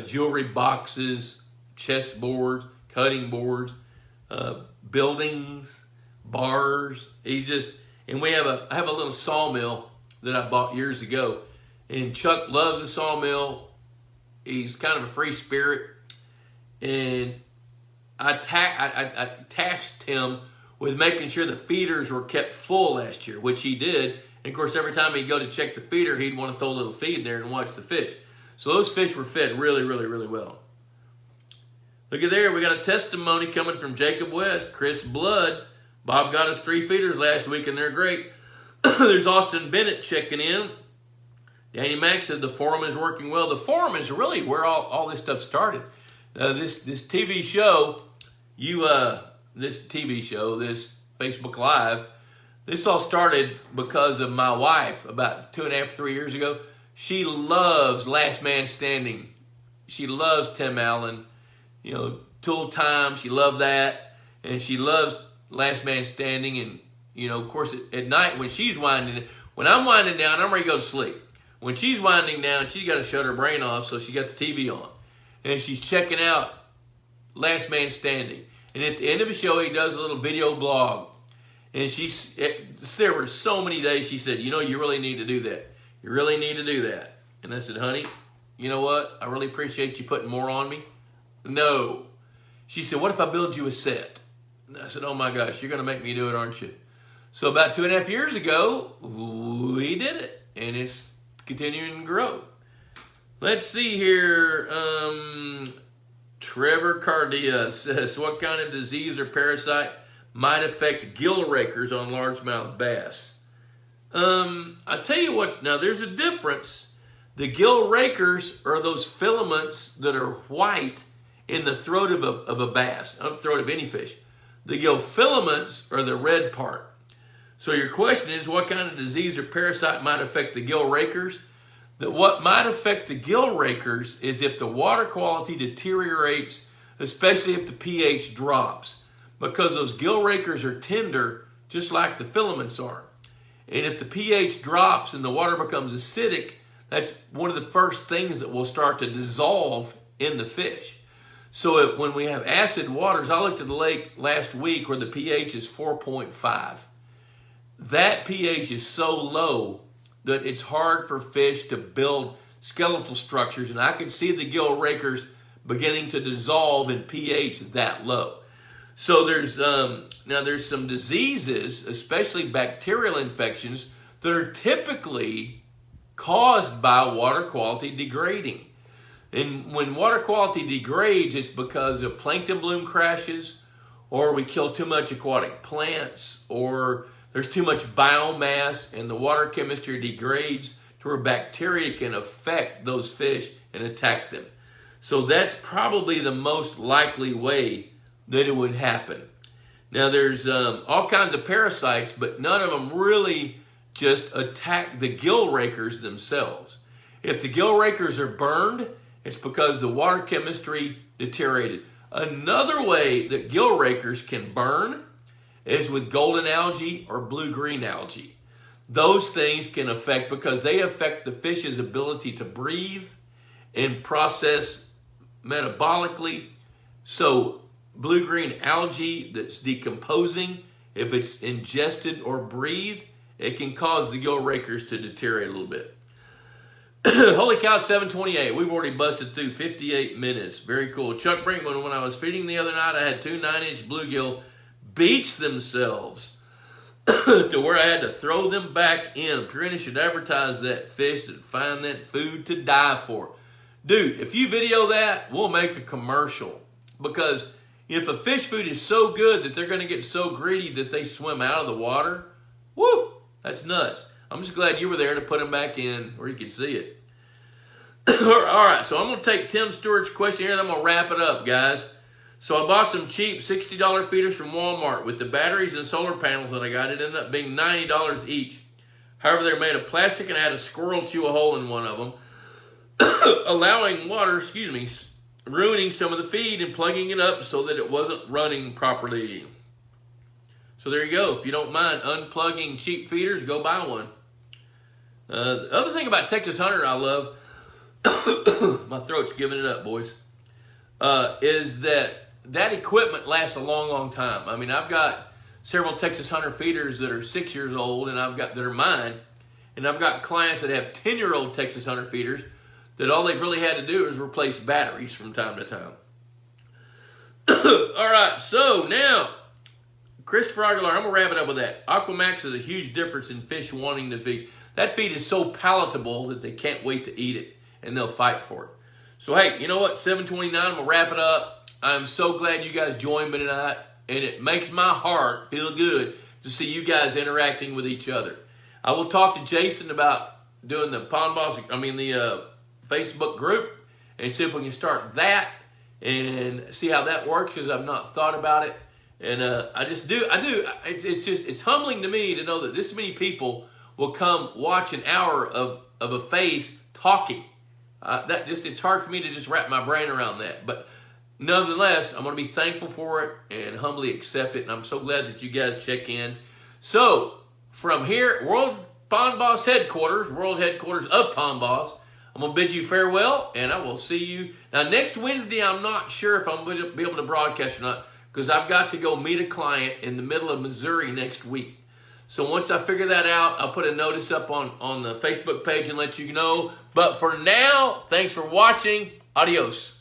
jewelry boxes, chessboards, cutting boards, buildings, bars. And I have a little sawmill that I bought years ago, and Chuck loves a sawmill. He's kind of a free spirit. And I tasked him with making sure the feeders were kept full last year, which he did. And of course, every time he'd go to check the feeder, he'd want to throw a little feed in there and watch the fish. So those fish were fed really, really, really well. Look at there, we got a testimony coming from Jacob West, Chris Blood. Bob got us 3 feeders last week, and they're great. There's Austin Bennett checking in. Danny Mack said the forum is working well. The forum is really where all this stuff started. This TV show, this Facebook Live, this all started because of my wife about 2.5, 3 years ago. She loves Last Man Standing. She loves Tim Allen. You know, Tool Time, she loved that. And she loves Last Man Standing. And, you know, of course, at night when she's winding, when I'm winding down, I'm ready to go to sleep. When she's winding down, she's got to shut her brain off, so she got the TV on. And she's checking out Last Man Standing. And at the end of the show, he does a little video blog. And there were so many days she said, you know, you really need to do that. You really need to do that. And I said, honey, you know what? I really appreciate you putting more on me. No. She said, what if I build you a set? And I said, oh my gosh, you're going to make me do it, aren't you? So about 2.5 years ago, we did it. And it's continuing to grow. Let's see here. Trevor Cardia says, what kind of disease or parasite might affect gill rakers on largemouth bass? I tell you what, now there's a difference. The gill rakers are those filaments that are white in the throat of a bass, not the throat of any fish. The gill filaments are the red part. So your question is, what kind of disease or parasite might affect the gill rakers? What might affect the gill rakers is if the water quality deteriorates, especially if the pH drops, because those gill rakers are tender, just like the filaments are. And if the pH drops and the water becomes acidic, that's one of the first things that will start to dissolve in the fish. So when we have acid waters, I looked at the lake last week where the pH is 4.5. That pH is so low that it's hard for fish to build skeletal structures. And I can see the gill rakers beginning to dissolve in pH that low. So there's some diseases, especially bacterial infections, that are typically caused by water quality degrading. And when water quality degrades, it's because of plankton bloom crashes, or we kill too much aquatic plants, or there's too much biomass and the water chemistry degrades to where bacteria can affect those fish and attack them. So that's probably the most likely way that it would happen. Now there's all kinds of parasites, but none of them really just attack the gill rakers themselves. If the gill rakers are burned, it's because the water chemistry deteriorated. Another way that gill rakers can burn is with golden algae or blue-green algae. Those things can affect, because they affect the fish's ability to breathe and process metabolically. So blue-green algae that's decomposing, if it's ingested or breathed, it can cause the gill rakers to deteriorate a little bit. Holy cow, 7:28. We've already busted through 58 minutes. Very cool. Chuck Brinkman, when I was feeding the other night, I had 2 9-inch bluegill beach themselves to where I had to throw them back in. Purina should advertise that fish that find that food to die for. Dude, if you video that, we'll make a commercial. Because if a fish food is so good that they're going to get so greedy that they swim out of the water, whoo, that's nuts. I'm just glad you were there to put them back in where you could see it. All right, so I'm going to take Tim Stewart's question here and I'm going to wrap it up, guys. So I bought some cheap $60 feeders from Walmart with the batteries and solar panels that I got. It ended up being $90 each. However, they're made of plastic and I had a squirrel chew a hole in one of them, allowing water, ruining some of the feed and plugging it up so that it wasn't running properly. So there you go. If you don't mind unplugging cheap feeders, go buy one. The other thing about Texas Hunter I love, my throat's giving it up, boys, is that equipment lasts a long, long time. I mean, I've got several Texas Hunter feeders that are 6 years old, and that are mine, and I've got clients that have 10-year-old Texas Hunter feeders that all they've really had to do is replace batteries from time to time. All right, so now, Christopher Aguilar, I'm going to wrap it up with that. Aquamax is a huge difference in fish wanting the feed. That feed is so palatable that they can't wait to eat it, and they'll fight for it. So, hey, you know what? 7:29, I'm going to wrap it up. I'm so glad you guys joined me tonight, and it makes my heart feel good to see you guys interacting with each other. I will talk to Jason about doing the the Facebook group, and see if we can start that and see how that works, because I've not thought about it. And it's humbling to me to know that this many people will come watch an hour of a face talking. It's hard for me to just wrap my brain around that. But nonetheless, I'm going to be thankful for it and humbly accept it. And I'm so glad that you guys check in. So from here, World Headquarters of Pond Boss, I'm going to bid you farewell, and I will see you. Now, next Wednesday, I'm not sure if I'm going to be able to broadcast or not, because I've got to go meet a client in the middle of Missouri next week. So once I figure that out, I'll put a notice up on the Facebook page and let you know. But for now, thanks for watching. Adios.